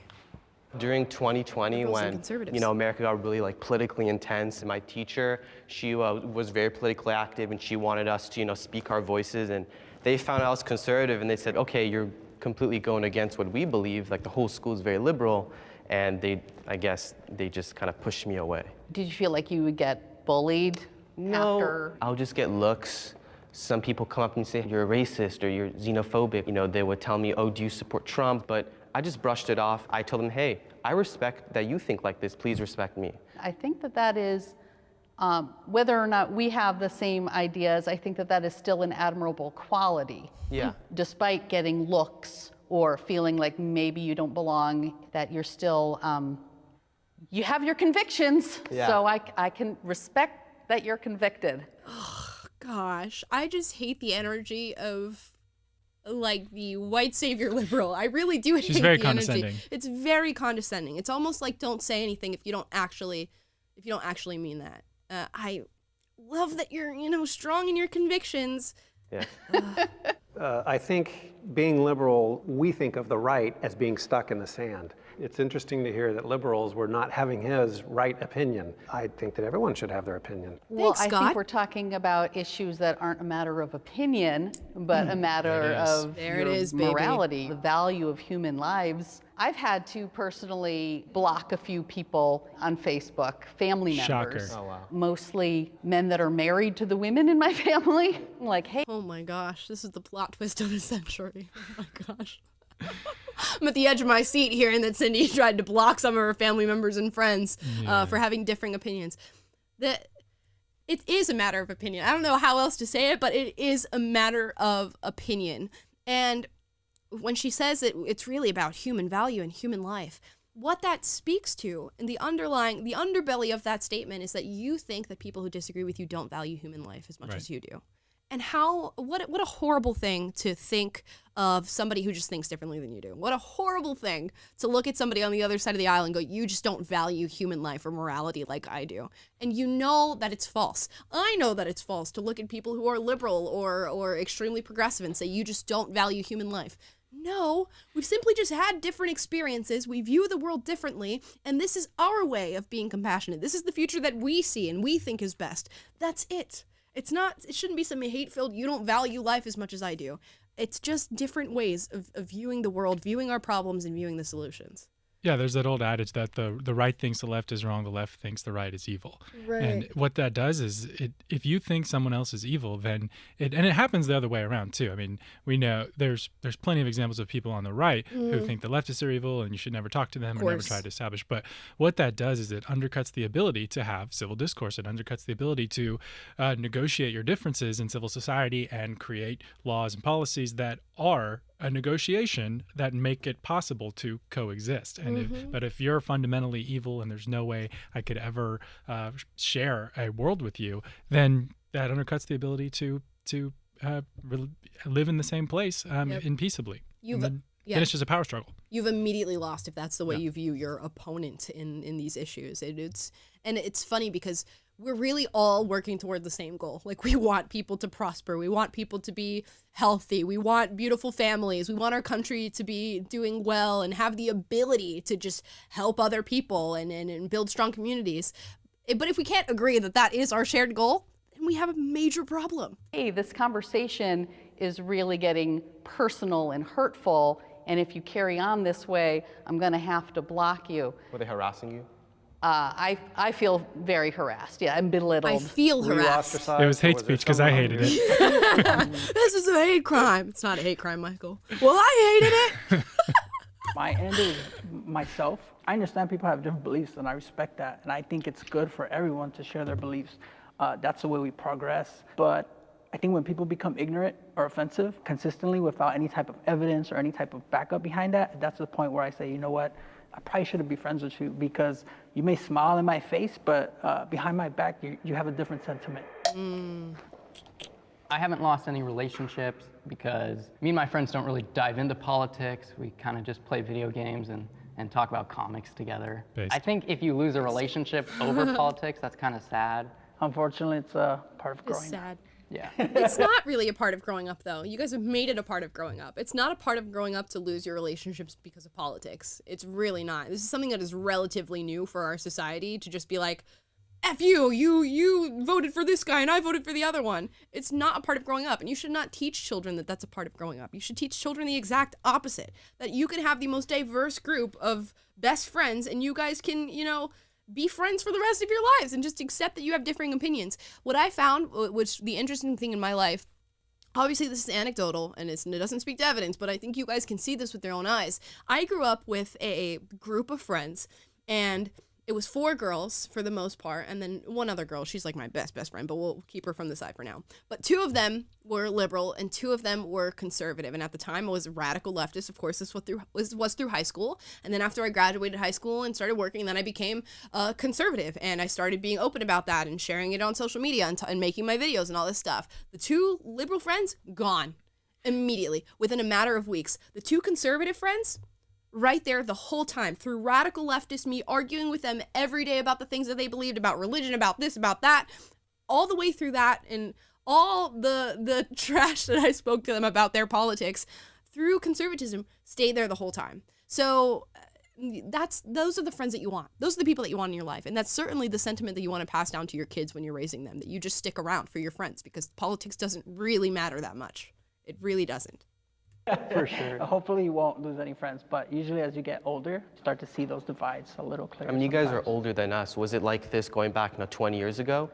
During 2020, Liberals and when conservatives. America got really politically intense, my teacher, she was very politically active, and she wanted us to speak our voices. And they found I was conservative, and they said, "Okay, you're completely going against what we believe. Like the whole school is very liberal," and I guess they just kind of pushed me away. Did you feel like you would get bullied after? I'll just get looks. Some people come up and say, "You're a racist," or "You're xenophobic." They would tell me, "Oh, do you support Trump?" But I just brushed it off. I told them, "Hey, I respect that you think like this. Please respect me." I think that is, whether or not we have the same ideas, I think that is still an admirable quality. Yeah. Despite getting looks or feeling like maybe you don't belong, that you're still, you have your convictions. Yeah. So I can respect that you're convicted. Oh, gosh, I just hate the energy of the white savior liberal. I really do hate She's very the condescending. energy. It's very condescending. It's almost like don't say anything if you don't actually mean that. I love that you're strong in your convictions. Yeah. I think being liberal, we think of the right as being stuck in the sand. It's interesting to hear that liberals were not having his right opinion. I think that everyone should have their opinion. Well, Thanks, I Scott. think we're talking about issues that aren't a matter of opinion, but a matter of There it your is, baby. morality, the value of human lives. I've had to personally block a few people on Facebook, family members. Shocker. Oh, wow. Mostly men that are married to the women in my family. I'm like, hey. Oh my gosh, this is the plot twist of the century. Oh my gosh. I'm at the edge of my seat hearing that Cindy tried to block some of her family members and friends for having differing opinions. It is a matter of opinion. I don't know how else to say it, but it is a matter of opinion. And when she says that it's really about human value and human life, what that speaks to and the underbelly of that statement is that you think that people who disagree with you don't value human life as much as you do. And what a horrible thing to think of somebody who just thinks differently than you do. What a horrible thing to look at somebody on the other side of the aisle and go, you just don't value human life or morality like I do. And you know that it's false. I know that it's false to look at people who are liberal or extremely progressive and say, you just don't value human life. No, we've simply just had different experiences. We view the world differently, and this is our way of being compassionate. This is the future that we see and we think is best. That's it. It shouldn't be some hate-filled, you don't value life as much as I do. It's just different ways of viewing the world, viewing our problems, and viewing the solutions. Yeah, there's that old adage that the right thinks the left is wrong, the left thinks the right is evil. Right. And what that does is, if you think someone else is evil, then and it happens the other way around too. I mean, we know there's plenty of examples of people on the right who think the leftists are evil and you should never talk to them or never try to establish. But what that does is it undercuts the ability to have civil discourse. It undercuts the ability to negotiate your differences in civil society and create laws and policies that are a negotiation that make it possible to coexist. And but if you're fundamentally evil and there's no way I could ever share a world with you, then that undercuts the ability to live in the same place and peaceably. Then it's just a power struggle. You've immediately lost if that's the way you view your opponent in these issues. It's funny because we're really all working toward the same goal. Like, we want people to prosper. We want people to be healthy. We want beautiful families. We want our country to be doing well and have the ability to just help other people and build strong communities. But if we can't agree that that is our shared goal, then we have a major problem. Hey, this conversation is really getting personal and hurtful, and if you carry on this way, I'm going to have to block you. Were they harassing you? I feel very harassed. Yeah, I'm belittled. I feel Were you harassed. ostracized, It was or hate there speech because I someone- hated it. This is a hate crime. It's not a hate crime, Michael. Well, I hated it. My end is myself. I understand people have different beliefs, and I respect that. And I think it's good for everyone to share their beliefs. That's the way we progress. But I think when people become ignorant or offensive consistently without any type of evidence or any type of backup behind that, that's the point where I say, you know what? I probably shouldn't be friends with you because you may smile in my face, but behind my back, you have a different sentiment. I haven't lost any relationships because me and my friends don't really dive into politics. We kind of just play video games and talk about comics together. Based. I think if you lose a relationship over politics, that's kind of sad. Unfortunately, it's a part of It's growing up. sad. Yeah. It's not really a part of growing up, though. You guys have made it a part of growing up. It's not a part of growing up to lose your relationships because of politics. It's really not. This is something that is relatively new for our society to just be like, F you voted for this guy and I voted for the other one. It's not a part of growing up, and you should not teach children that that's a part of growing up. You should teach children the exact opposite, that you can have the most diverse group of best friends and you guys can, be friends for the rest of your lives and just accept that you have differing opinions. What I found, which the interesting thing in my life, obviously this is anecdotal and it doesn't speak to evidence, but I think you guys can see this with your own eyes. I grew up with a group of friends, and it was 4 girls for the most part, and then one other girl. She's like my best friend, but we'll keep her from the side for now. But 2 of them were liberal and 2 of them were conservative. And at the time I was a radical leftist. Of course, this was through high school. And then after I graduated high school and started working, then I became conservative. And I started being open about that and sharing it on social media and making my videos and all this stuff. The 2 liberal friends, gone immediately within a matter of weeks. The 2 conservative friends, right there the whole time, through radical leftist me arguing with them every day about the things that they believed about religion, about this, about that, all the way through that, and all the trash that I spoke to them about their politics through conservatism stayed there the whole time. So those are the friends that you want. Those are the people that you want in your life. And that's certainly the sentiment that you want to pass down to your kids when you're raising them, that you just stick around for your friends, because politics doesn't really matter that much. It really doesn't. For sure. Hopefully you won't lose any friends, but usually as you get older, you start to see those divides a little clearer. I mean, you guys are sometimes. older than us. Was it like this going back 20 years ago?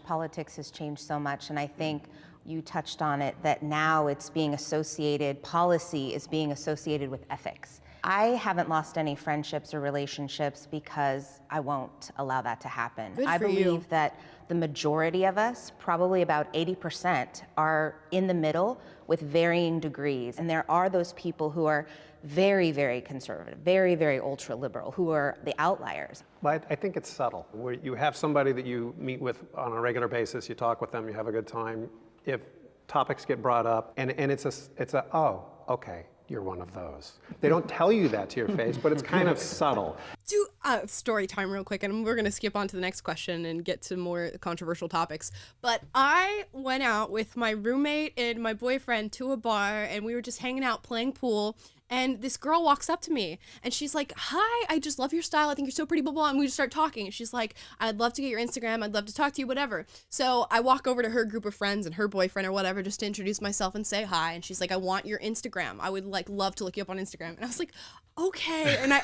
Politics has changed so much, and I think you touched on it, that now it's being associated, policy is being associated with ethics. I haven't lost any friendships or relationships because I won't allow that to happen. Good I for you. believe that the majority of us, probably about 80%, are in the middle with varying degrees. And there are those people who are very, very conservative, very, very ultra-liberal, who are the outliers. But I think it's subtle. Where you have somebody that you meet with on a regular basis, you talk with them, you have a good time. If topics get brought up, and it's a oh, okay, you're one of those. They don't tell you that to your face, but it's kind of subtle. Do story time real quick, and we're going to skip on to the next question and get to more controversial topics. But I went out with my roommate and my boyfriend to a bar, and we were just hanging out playing pool. And this girl walks up to me and she's like, "Hi, I just love your style. I think you're so pretty, blah, blah." And we just start talking. And she's like, "I'd love to get your Instagram. I'd love to talk to you, whatever." So I walk over to her group of friends and her boyfriend or whatever, just to introduce myself and say hi. And she's like, "I want your Instagram. I would love to look you up on Instagram." And I was like, okay. And I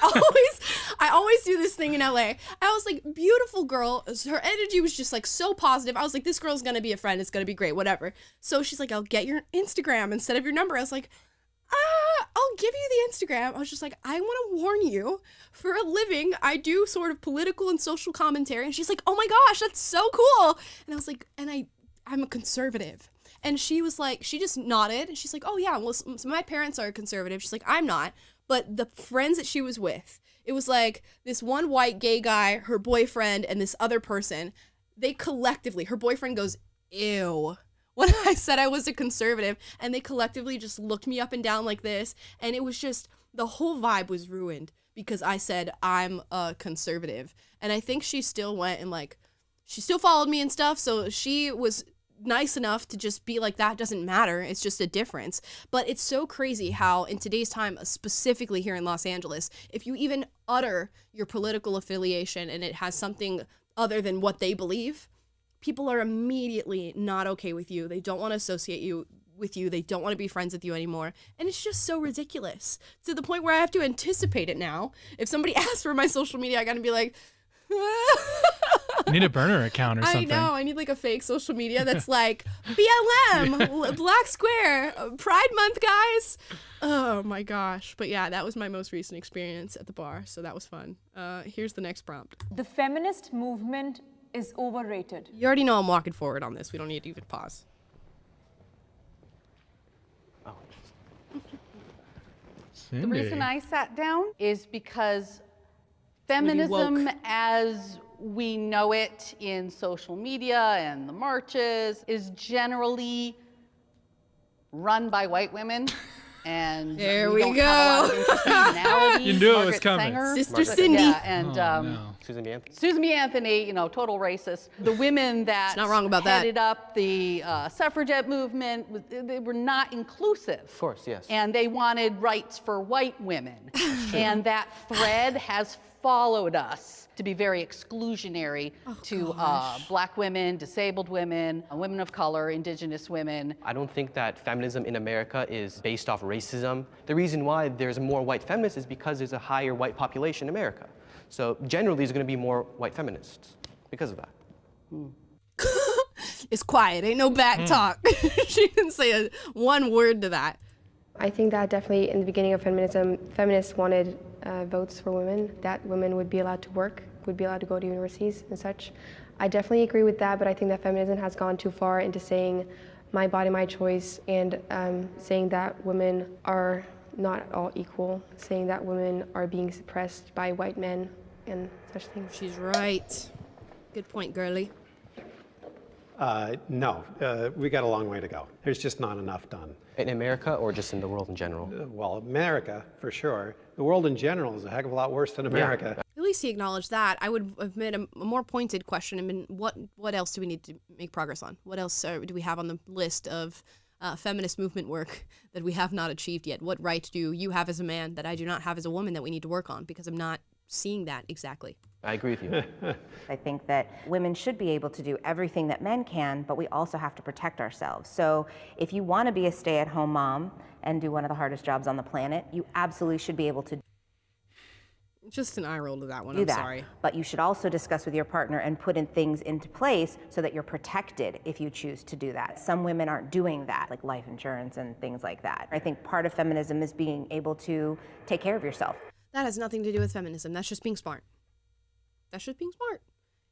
always do this thing in LA. I was like, beautiful girl. Her energy was just so positive. I was like, this girl's going to be a friend. It's going to be great, whatever. So she's like, "I'll get your Instagram instead of your number." I was like, I'll give you the Instagram. I was just like, "I want to warn you, for a living, I do sort of political and social commentary." And she's like, "Oh my gosh, that's so cool." And I was like, I'm a conservative. And she was like, she just nodded. And she's like, "Oh yeah, well, so my parents are conservative." She's like, "I'm not." But the friends that she was with, it was like this one white gay guy, her boyfriend, and this other person. They collectively, her boyfriend goes, "Ew," when I said I was a conservative, and they collectively just looked me up and down like this, and it was just, the whole vibe was ruined because I said I'm a conservative. And I think she still went and she still followed me and stuff, so she was nice enough to just be like, that doesn't matter, it's just a difference. But it's so crazy how in today's time, specifically here in Los Angeles, if you even utter your political affiliation and it has something other than what they believe, people are immediately not okay with you. They don't want to associate with you. They don't want to be friends with you anymore. And it's just so ridiculous, to the point where I have to anticipate it now. If somebody asks for my social media, I got to be like, You need a burner account or something. I know. I need like a fake social media that's like BLM, Black Square, Pride Month, guys. Oh my gosh. But yeah, that was my most recent experience at the bar. So that was fun. Here's the next prompt. The feminist movement is overrated. You already know I'm walking forward on this. We don't need to even pause. Cindy. The reason I sat down is because feminism as we know it in social media and the marches is generally run by white women. And there we go. Have a lot of intersectionality. You knew Margaret it was coming. Sanger, Sister Cindy. Yeah, and no. Susan B. Anthony. Susan B. Anthony, you know, total racist. The women that not wrong about that. headed up the suffragette movement, they were not inclusive. Of course, yes. And they wanted rights for white women. And that thread has followed us to be very exclusionary to black women, disabled women, women of color, indigenous women. I don't think that feminism in America is based off racism. The reason why there's more white feminists is because there's a higher white population in America. So generally there's going to be more white feminists because of that. It's quiet. Ain't no back talk. She didn't say one word to that. I think that definitely in the beginning of feminism, feminists wanted votes for women, that women would be allowed to work, would be allowed to go to universities and such. I definitely agree with that, but I think that feminism has gone too far into saying my body, my choice, and saying that women are not all equal, saying that women are being suppressed by white men and such things. She's right. Good point, girly. No, we got a long way to go. There's just not enough done. In America or just in the world in general? Well, America, for sure. The world in general is a heck of a lot worse than America. At least he acknowledged that. I would have made a more pointed question and been, what else do we need to make progress on? What else do we have on the list of feminist movement work that we have not achieved yet? What right do you have as a man that I do not have as a woman that we need to work on? Because I'm not seeing that exactly. I agree with you. I think that women should be able to do everything that men can, but we also have to protect ourselves. So if you want to be a stay-at-home mom and do one of the hardest jobs on the planet, you absolutely should be able to Just an eye roll to that one, do I'm that. sorry. But you should also discuss with your partner and put in things into place so that you're protected if you choose to do that. Some women aren't doing that, like life insurance and things like that. I think part of feminism is being able to take care of yourself. That has nothing to do with feminism. That's just being smart. That's just being smart.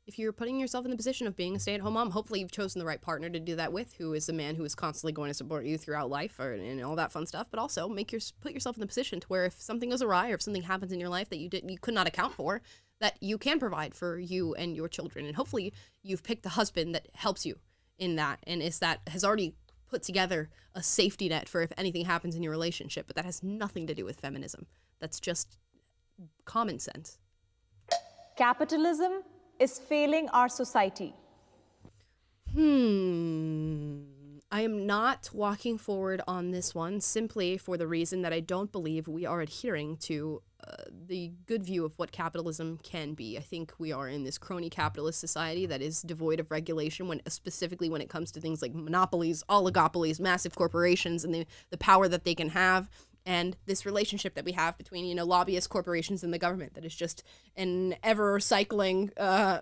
If you're putting yourself in the position of being a stay-at-home mom, hopefully you've chosen the right partner to do that with, who is a man who is constantly going to support you throughout life and all that fun stuff. But also put yourself in the position to where if something goes awry or if something happens in your life that you could not account for, that you can provide for you and your children. And hopefully you've picked a husband that helps you in that and has already put together a safety net for if anything happens in your relationship. But that has nothing to do with feminism. That's just common sense. Capitalism is failing our society. I am not walking forward on this one simply for the reason that I don't believe we are adhering to the good view of what capitalism can be. I think we are in this crony capitalist society that is devoid of regulation, specifically when it comes to things like monopolies, oligopolies, massive corporations, and the power that they can have. And this relationship that we have between, lobbyist corporations and the government that is just an ever-cycling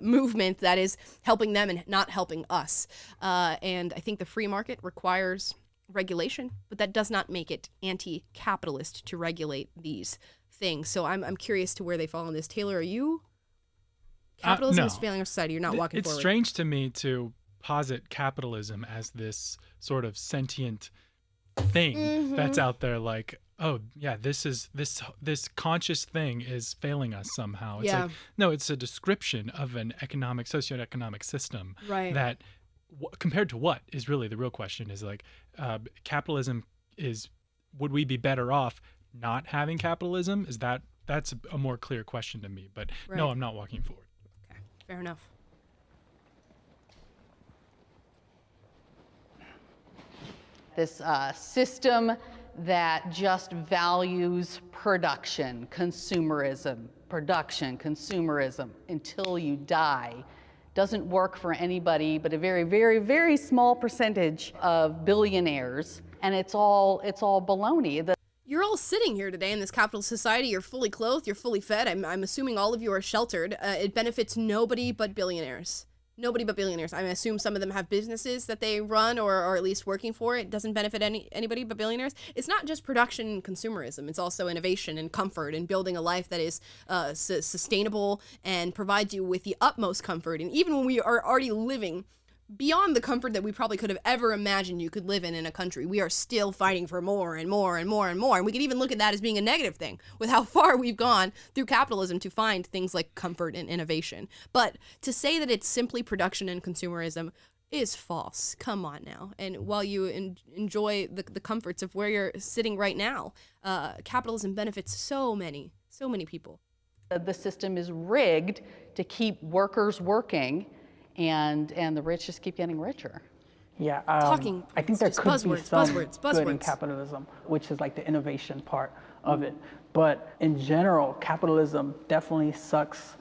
movement that is helping them and not helping us. And I think the free market requires regulation, but that does not make it anti-capitalist to regulate these things. So I'm curious to where they fall on this. Taylor, are you? Capitalism no. is failing our society. You're not walking forward. It's strange to me to posit capitalism as this sort of sentient thing that's out there, like, oh yeah, this conscious thing is failing us somehow. It's like, no, it's a description of an socioeconomic system, right? That compared to what is really the real question is like, capitalism would we be better off not having capitalism? That's a more clear question to me, but no, I'm not walking forward. Okay, fair enough. This system that just values production, consumerism until you die doesn't work for anybody but a very, very, very small percentage of billionaires, and it's all baloney. You're all sitting here today in this capitalist society. You're fully clothed. You're fully fed. I'm assuming all of you are sheltered. It benefits nobody but billionaires. Nobody but billionaires. I assume some of them have businesses that they run or are at least working for. It doesn't benefit anybody but billionaires. It's not just production and consumerism. It's also innovation and comfort and building a life that is sustainable and provides you with the utmost comfort. And even when we are already living beyond the comfort that we probably could have ever imagined you could live in a country, we are still fighting for more and more and more and more. And we can even look at that as being a negative thing with how far we've gone through capitalism to find things like comfort and innovation. But to say that it's simply production and consumerism is false. Come on now. And while you enjoy the comforts of where you're sitting right now, capitalism benefits so many people. The system is rigged to keep workers working, and the rich just keep getting richer. Yeah, Talking I think there just could be some buzzwords. good in capitalism, which is like the innovation part of it. But in general, capitalism definitely sucks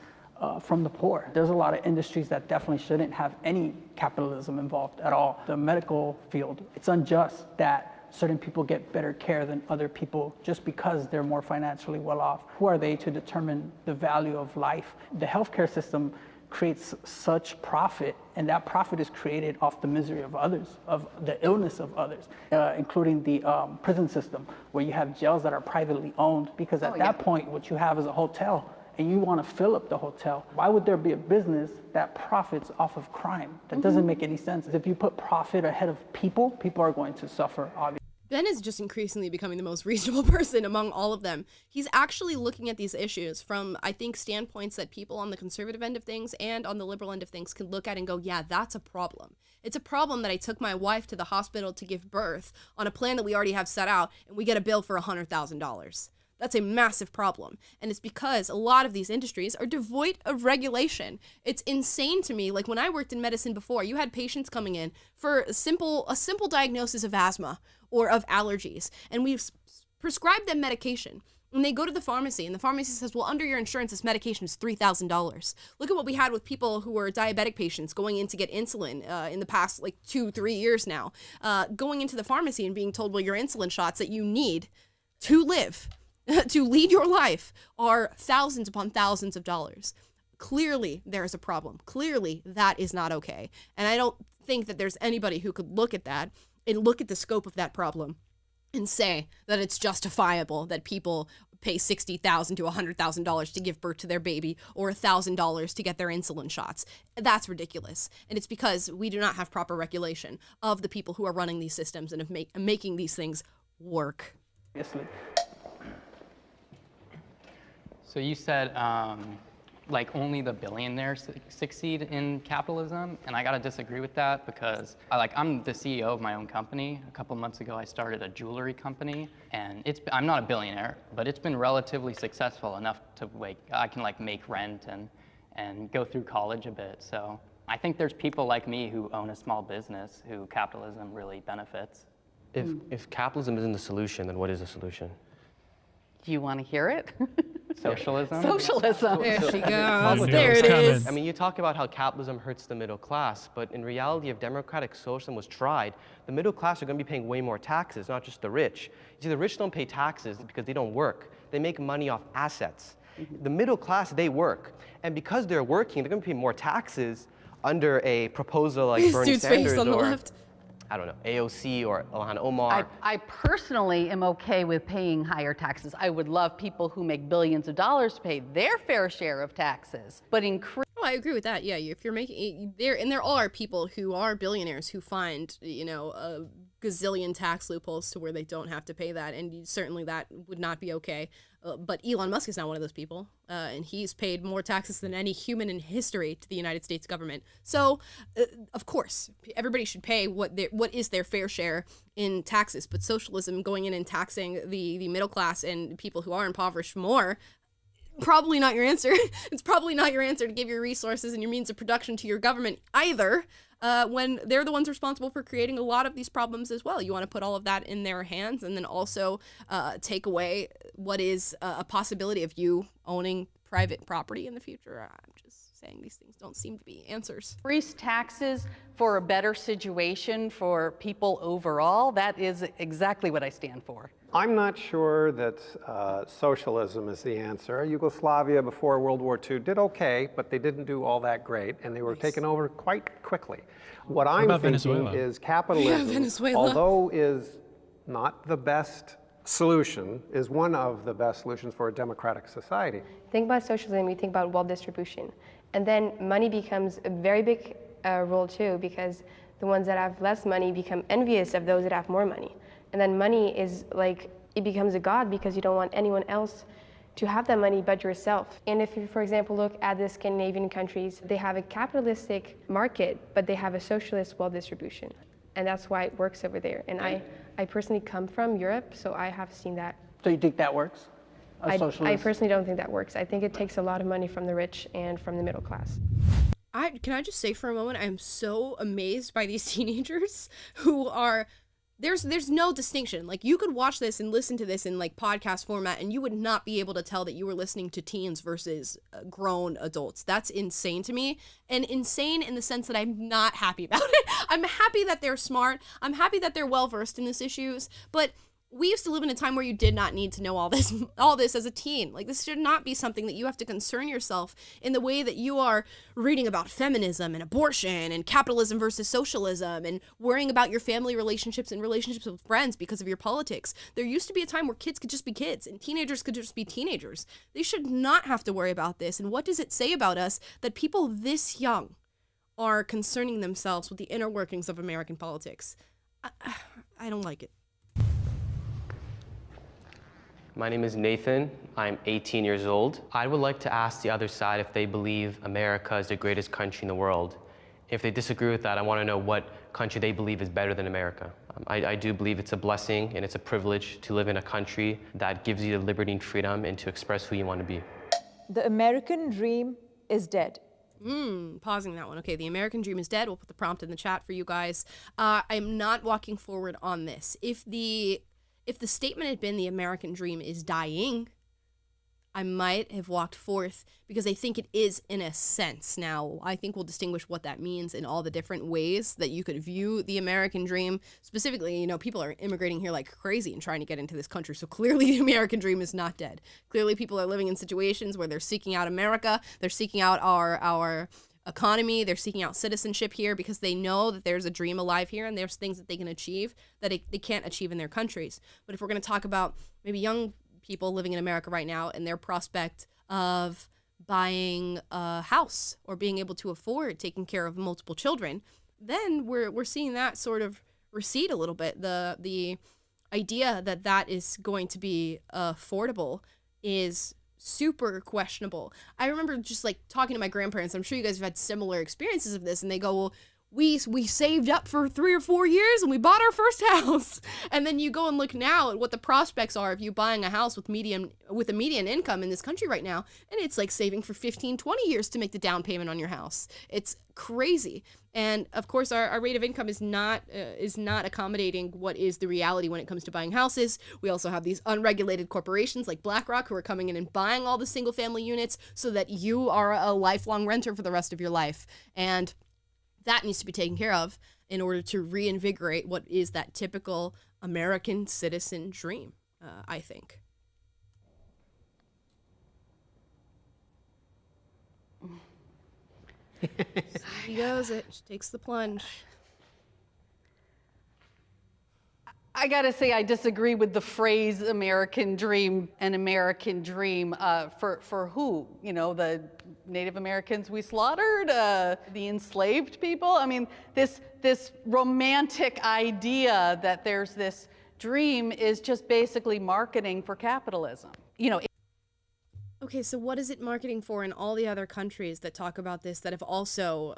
from the poor. There's a lot of industries that definitely shouldn't have any capitalism involved at all. The medical field, it's unjust that certain people get better care than other people just because they're more financially well off. Who are they to determine the value of life? The healthcare system creates such profit, and that profit is created off the misery of others, of the illness of others, including the prison system, where you have jails that are privately owned, because at that point, what you have is a hotel, and you want to fill up the hotel. Why would there be a business that profits off of crime? That doesn't make any sense. If you put profit ahead of people, people are going to suffer, obviously. Ben is just increasingly becoming the most reasonable person among all of them. He's actually looking at these issues from, I think, standpoints that people on the conservative end of things and on the liberal end of things can look at and go, yeah, that's a problem. It's a problem that I took my wife to the hospital to give birth on a plan that we already have set out, and we get a bill for $100,000. That's a massive problem. And it's because a lot of these industries are devoid of regulation. It's insane to me. Like when I worked in medicine before, you had patients coming in for a simple diagnosis of asthma or of allergies. And we've prescribed them medication. And they go to the pharmacy, and the pharmacy says, well, under your insurance, this medication is $3,000. Look at what we had with people who were diabetic patients going in to get insulin in the past, 2-3 years now, going into the pharmacy and being told, well, your insulin shots that you need to live, to lead your life, are thousands upon thousands of dollars. Clearly, there's a problem. Clearly, that is not okay. And I don't think that there's anybody who could look at that and look at the scope of that problem and say that it's justifiable that people pay $60,000 to $100,000 to give birth to their baby, or $1,000 to get their insulin shots. That's ridiculous. And it's because we do not have proper regulation of the people who are running these systems and of making these things work. Obviously. So you said only the billionaires succeed in capitalism, and I gotta disagree with that, because I'm the CEO of my own company. A couple months ago, I started a jewelry company, and I'm not a billionaire, but it's been relatively successful enough to I can make rent and go through college a bit. So I think there's people like me who own a small business who capitalism really benefits. If capitalism isn't the solution, then what is the solution? Do you want to hear it? Socialism? Socialism. There she goes. There it is. I mean, you talk about how capitalism hurts the middle class, but in reality, if democratic socialism was tried, the middle class are going to be paying way more taxes, not just the rich. You see, the rich don't pay taxes because they don't work. They make money off assets. The middle class, they work. And because they're working, they're going to pay more taxes under a proposal like Bernie Dude's Sanders face on the or, left. I don't know, AOC or Ilhan Omar. I personally am okay with paying higher taxes. I would love people who make billions of dollars to pay their fair share of taxes, but increase. Oh, I agree with that. Yeah, if you're making there are people who are billionaires who find a gazillion tax loopholes to where they don't have to pay that, and certainly that would not be okay. But Elon Musk is not one of those people, and he's paid more taxes than any human in history to the United States government. So, of course, everybody should pay what is their fair share in taxes. But socialism, going in and taxing the middle class and people who are impoverished more, probably not your answer. It's probably not your answer to give your resources and your means of production to your government either, when they're the ones responsible for creating a lot of these problems as well. You want to put all of that in their hands, and then also take away what is a possibility of you owning private property in the future. I'm just saying these things don't seem to be answers. Increase taxes for a better situation for people overall. That is exactly what I stand for. I'm not sure that socialism is the answer. Yugoslavia before World War II did okay, but they didn't do all that great, and they were taken over quite quickly. What I'm thinking Venezuela? is capitalism, Venezuela. although is not the best solution, is one of the best solutions for a democratic society. Think about socialism, you think about wealth distribution. And then money becomes a very big role too, because the ones that have less money become envious of those that have more money. And then money is like, it becomes a god because you don't want anyone else to have that money but yourself. And if you, for example, look at the Scandinavian countries, they have a capitalistic market, but they have a socialist wealth distribution. And that's why it works over there. And I personally come from Europe, so I have seen that. So you think that works? I personally don't think that works. I think it takes a lot of money from the rich and from the middle class. Can I just say for a moment, I'm so amazed by these teenagers who are, there's no distinction. Like, you could watch this and listen to this in like podcast format and you would not be able to tell that you were listening to teens versus grown adults. That's insane to me, and insane in the sense that I'm not happy about it. I'm happy that they're smart. I'm happy that they're well versed in these issues, but we used to live in a time where you did not need to know all this as a teen. Like, this should not be something that you have to concern yourself in the way that you are reading about feminism and abortion and capitalism versus socialism and worrying about your family relationships and relationships with friends because of your politics. There used to be a time where kids could just be kids and teenagers could just be teenagers. They should not have to worry about this. And what does it say about us that people this young are concerning themselves with the inner workings of American politics? I don't like it. My name is Nathan. I'm 18 years old. I would like to ask the other side if they believe America is the greatest country in the world. If they disagree with that, I want to know what country they believe is better than America. I do believe it's a blessing and it's a privilege to live in a country that gives you the liberty and freedom and to express who you want to be. The American dream is dead. Pausing that one. Okay, the American dream is dead. We'll put the prompt in the chat for you guys. I'm not walking forward on this. If the statement had been the American dream is dying, I might have walked forth because I think it is in a sense. Now, I think we'll distinguish what that means in all the different ways that you could view the American dream. Specifically, you know, people are immigrating here like crazy and trying to get into this country. So clearly the American dream is not dead. Clearly people are living in situations where they're seeking out America. They're seeking out our economy. They're seeking out citizenship here because they know that there's a dream alive here and there's things that they can achieve that they can't achieve in their countries. But if we're going to talk about maybe young people living in America right now and their prospect of buying a house or being able to afford taking care of multiple children, then we're seeing that sort of recede a little bit. The idea that that is going to be affordable is super questionable. I remember just like talking to my grandparents. I'm sure you guys have had similar experiences of this, and they go, well, we saved up for 3 or 4 years and we bought our first house. And then you go and look now at what the prospects are of you buying a house with a median income in this country right now, and it's like saving for 15, 20 years to make the down payment on your house. It's crazy. And of course our rate of income is not accommodating what is the reality when it comes to buying houses. We also have these unregulated corporations like BlackRock who are coming in and buying all the single family units so that you are a lifelong renter for the rest of your life. And that needs to be taken care of in order to reinvigorate what is that typical American citizen dream, I think. He goes it. She takes the plunge. I gotta say, I disagree with the phrase American dream. An American dream for who? You know, the Native Americans we slaughtered, the enslaved people. I mean, this romantic idea that there's this dream is just basically marketing for capitalism. You know. Okay, so what is it marketing for in all the other countries that talk about this that have also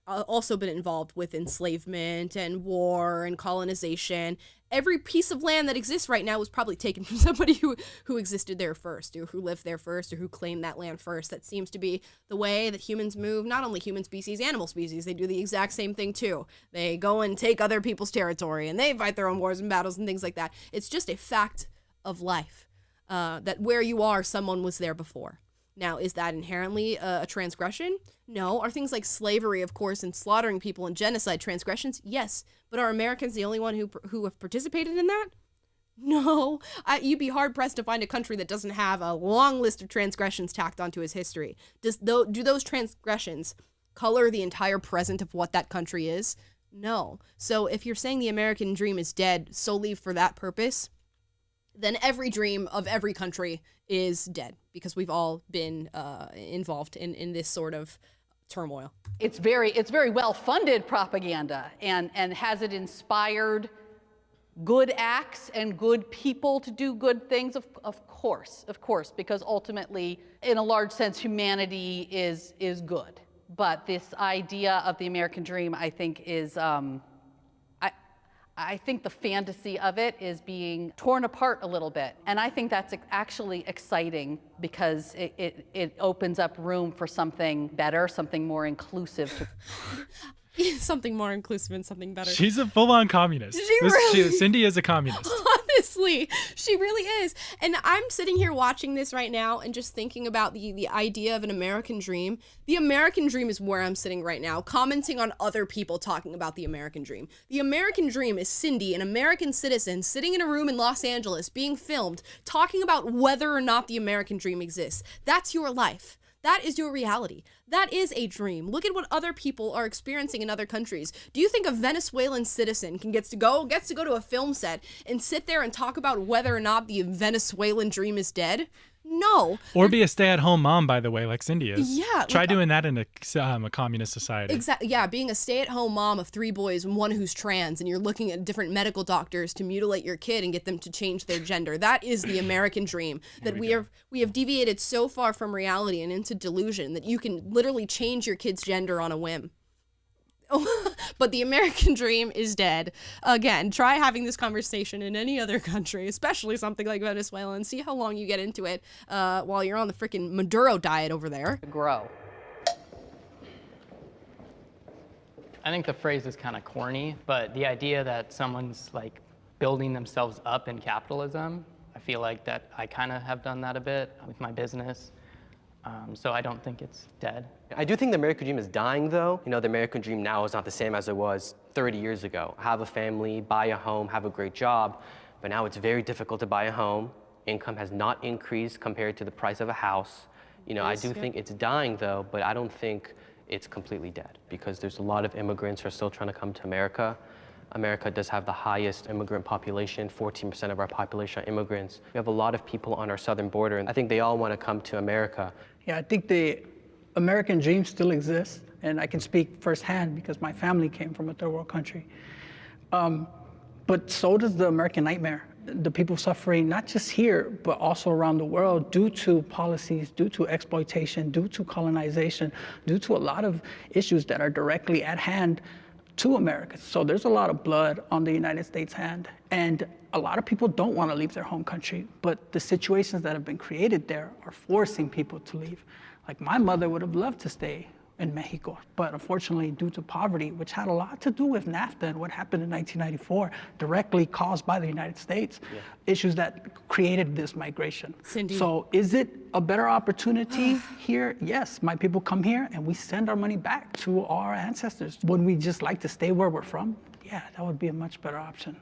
been involved with enslavement and war and colonization? Every piece of land that exists right now was probably taken from somebody who existed there first, or who lived there first, or who claimed that land first. That seems to be the way that humans move, not only human species, animal species. They do the exact same thing too. They go and take other people's territory and they fight their own wars and battles and things like that. It's just a fact of life that where you are, someone was there before. Now, is that inherently a transgression? No. Are things like slavery, of course, and slaughtering people and genocide transgressions? Yes. But are Americans the only one who have participated in that? No. You'd be hard-pressed to find a country that doesn't have a long list of transgressions tacked onto its history. Do those transgressions color the entire present of what that country is? No. So if you're saying the American dream is dead solely for that purpose, then every dream of every country is dead because we've all been involved in this sort of turmoil. It's very well-funded propaganda, and has it inspired good acts and good people to do good things? Of course, because ultimately, in a large sense, humanity is good. But this idea of the American dream, I think, is I think the fantasy of it is being torn apart a little bit. And I think that's actually exciting because it opens up room for something better, something more inclusive. Something more inclusive and something better. She's a full-on communist. Cindy is a communist. Honestly, she really is. And I'm sitting here watching this right now and just thinking about the idea of an American dream. The American dream is where I'm sitting right now, commenting on other people talking about the American dream. The American dream is Cindy, an American citizen, sitting in a room in Los Angeles, being filmed, talking about whether or not the American dream exists. That's your life. That is your reality. That is a dream. Look at what other people are experiencing in other countries. Do you think a Venezuelan citizen gets to go to a film set and sit there and talk about whether or not the Venezuelan dream is dead? No. Or be a stay-at-home mom, by the way, like Cindy is. Yeah. Try doing that in a communist society. Exactly. Yeah, being a stay-at-home mom of 3 boys and one who's trans, and you're looking at different medical doctors to mutilate your kid and get them to change their gender. That is the American dream. That we have deviated so far from reality and into delusion that you can literally change your kid's gender on a whim. But the American dream is dead. Again, try having this conversation in any other country, especially something like Venezuela, and see how long you get into it while you're on the freaking Maduro diet over there. Grow. I think the phrase is kind of corny, but the idea that someone's like building themselves up in capitalism, I feel like that I kind of have done that a bit with my business. So I don't think it's dead. I do think the American dream is dying, though. You know, the American dream now is not the same as it was 30 years ago. Have a family, buy a home, have a great job, but now it's very difficult to buy a home. Income has not increased compared to the price of a house. You know, I do think it's dying, though, but I don't think it's completely dead because there's a lot of immigrants who are still trying to come to America. America does have the highest immigrant population. 14% of our population are immigrants. We have a lot of people on our southern border, and I think they all want to come to America. Yeah, I think the American dream still exists, and I can speak firsthand because my family came from a third world country. But so does the American nightmare. The people suffering, not just here, but also around the world due to policies, due to exploitation, due to colonization, due to a lot of issues that are directly at hand to America. So there's a lot of blood on the United States' hand, and a lot of people don't want to leave their home country, but the situations that have been created there are forcing people to leave. Like my mother would have loved to stay in Mexico, but unfortunately due to poverty, which had a lot to do with NAFTA and what happened in 1994, directly caused by the United States, issues that created this migration. Cindy. So is it a better opportunity here? Yes, my people come here and we send our money back to our ancestors. Would we just like to stay where we're from? Yeah, that would be a much better option.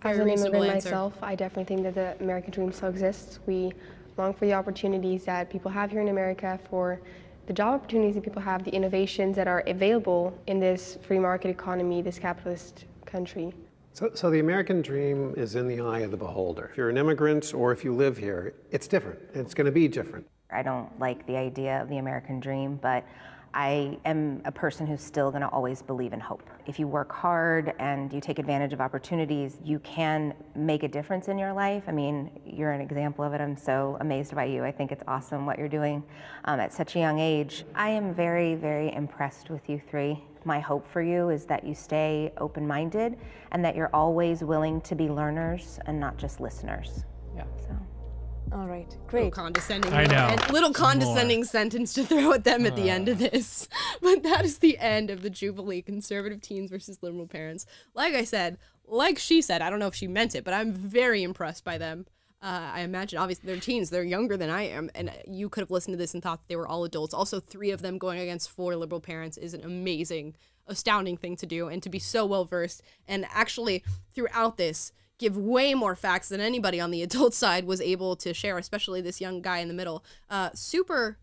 As an immigrant myself, I definitely think that the American dream still exists. We long for the opportunities that people have here in America, for the job opportunities that people have, the innovations that are available in this free market economy, this capitalist country. So the American dream is in the eye of the beholder. If you're an immigrant or if you live here, it's different. It's going to be different. I don't like the idea of the American dream, but I am a person who's still going to always believe in hope. If you work hard and you take advantage of opportunities, you can make a difference in your life. I mean, you're an example of it. I'm so amazed by you. I think it's awesome what you're doing at such a young age. I am very, very impressed with you 3. My hope for you is that you stay open-minded and that you're always willing to be learners and not just listeners. Yeah. So. All right, great. Little condescending sentence to throw at them at the end of this. But that is the end of the Jubilee, conservative teens versus liberal parents. Like I said, like she said, I don't know if she meant it, but I'm very impressed by them. I imagine, obviously, they're teens. They're younger than I am. And you could have listened to this and thought they were all adults. Also, 3 of them going against 4 liberal parents is an amazing, astounding thing to do. And to be so well-versed. And actually, throughout this, give way more facts than anybody on the adult side was able to share, especially this young guy in the middle. Super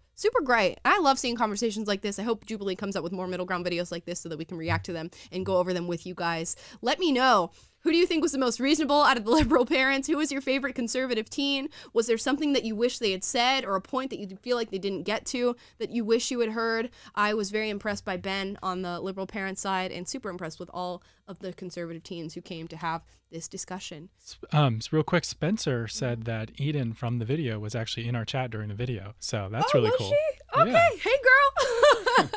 great. I love seeing conversations like this. I hope Jubilee comes up with more middle ground videos like this so that we can react to them and go over them with you guys. Let me know. Who do you think was the most reasonable out of the liberal parents? Who was your favorite conservative teen? Was there something that you wish they had said or a point that you feel like they didn't get to that you wish you had heard? I was very impressed by Ben on the liberal parent side and super impressed with all of the conservative teens who came to have this discussion. Real quick, Spencer said that Eden from the video was actually in our chat during the video. So that's really cool. She? Okay. Yeah. Hey, girl.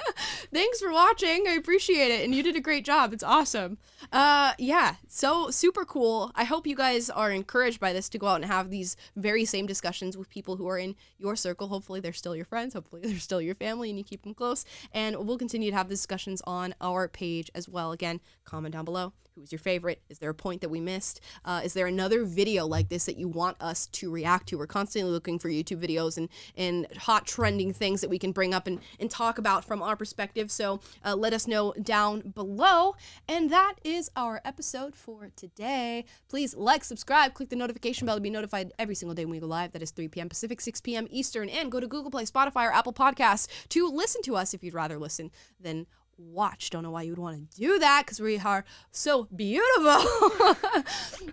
Thanks for watching. I appreciate it. And you did a great job. It's awesome. Yeah, so super cool. I hope you guys are encouraged by this to go out and have these very same discussions with people who are in your circle. Hopefully they're still your friends. Hopefully they're still your family and you keep them close. And we'll continue to have discussions on our page as well. Again, comment down below. Who was your favorite? Is there a point that we missed? Is there another video like this that you want us to react to? We're constantly looking for YouTube videos and hot trending things that we can bring up and talk about from our perspective. So let us know down below. And that is our episode for today. Please like, subscribe, click the notification bell to be notified every single day when we go live. That is 3 p.m. Pacific, 6 p.m. Eastern. And go to Google Play, Spotify, or Apple Podcasts to listen to us if you'd rather listen than watch. Don't know why you would want to do that because we are so beautiful.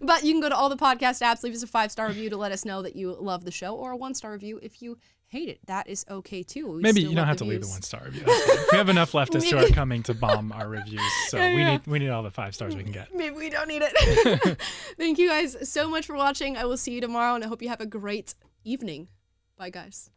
But you can go to all the podcast apps, leave us a 5-star review to let us know that you love the show, or a 1-star review if you hate it. That is okay too. Maybe you don't have to leave the 1-star review. We have enough leftists who are coming to bomb our reviews, so we need all the 5 stars we can get. Maybe we don't need it. Thank you guys so much for watching. I will see you tomorrow, and I hope you have a great evening. Bye, guys.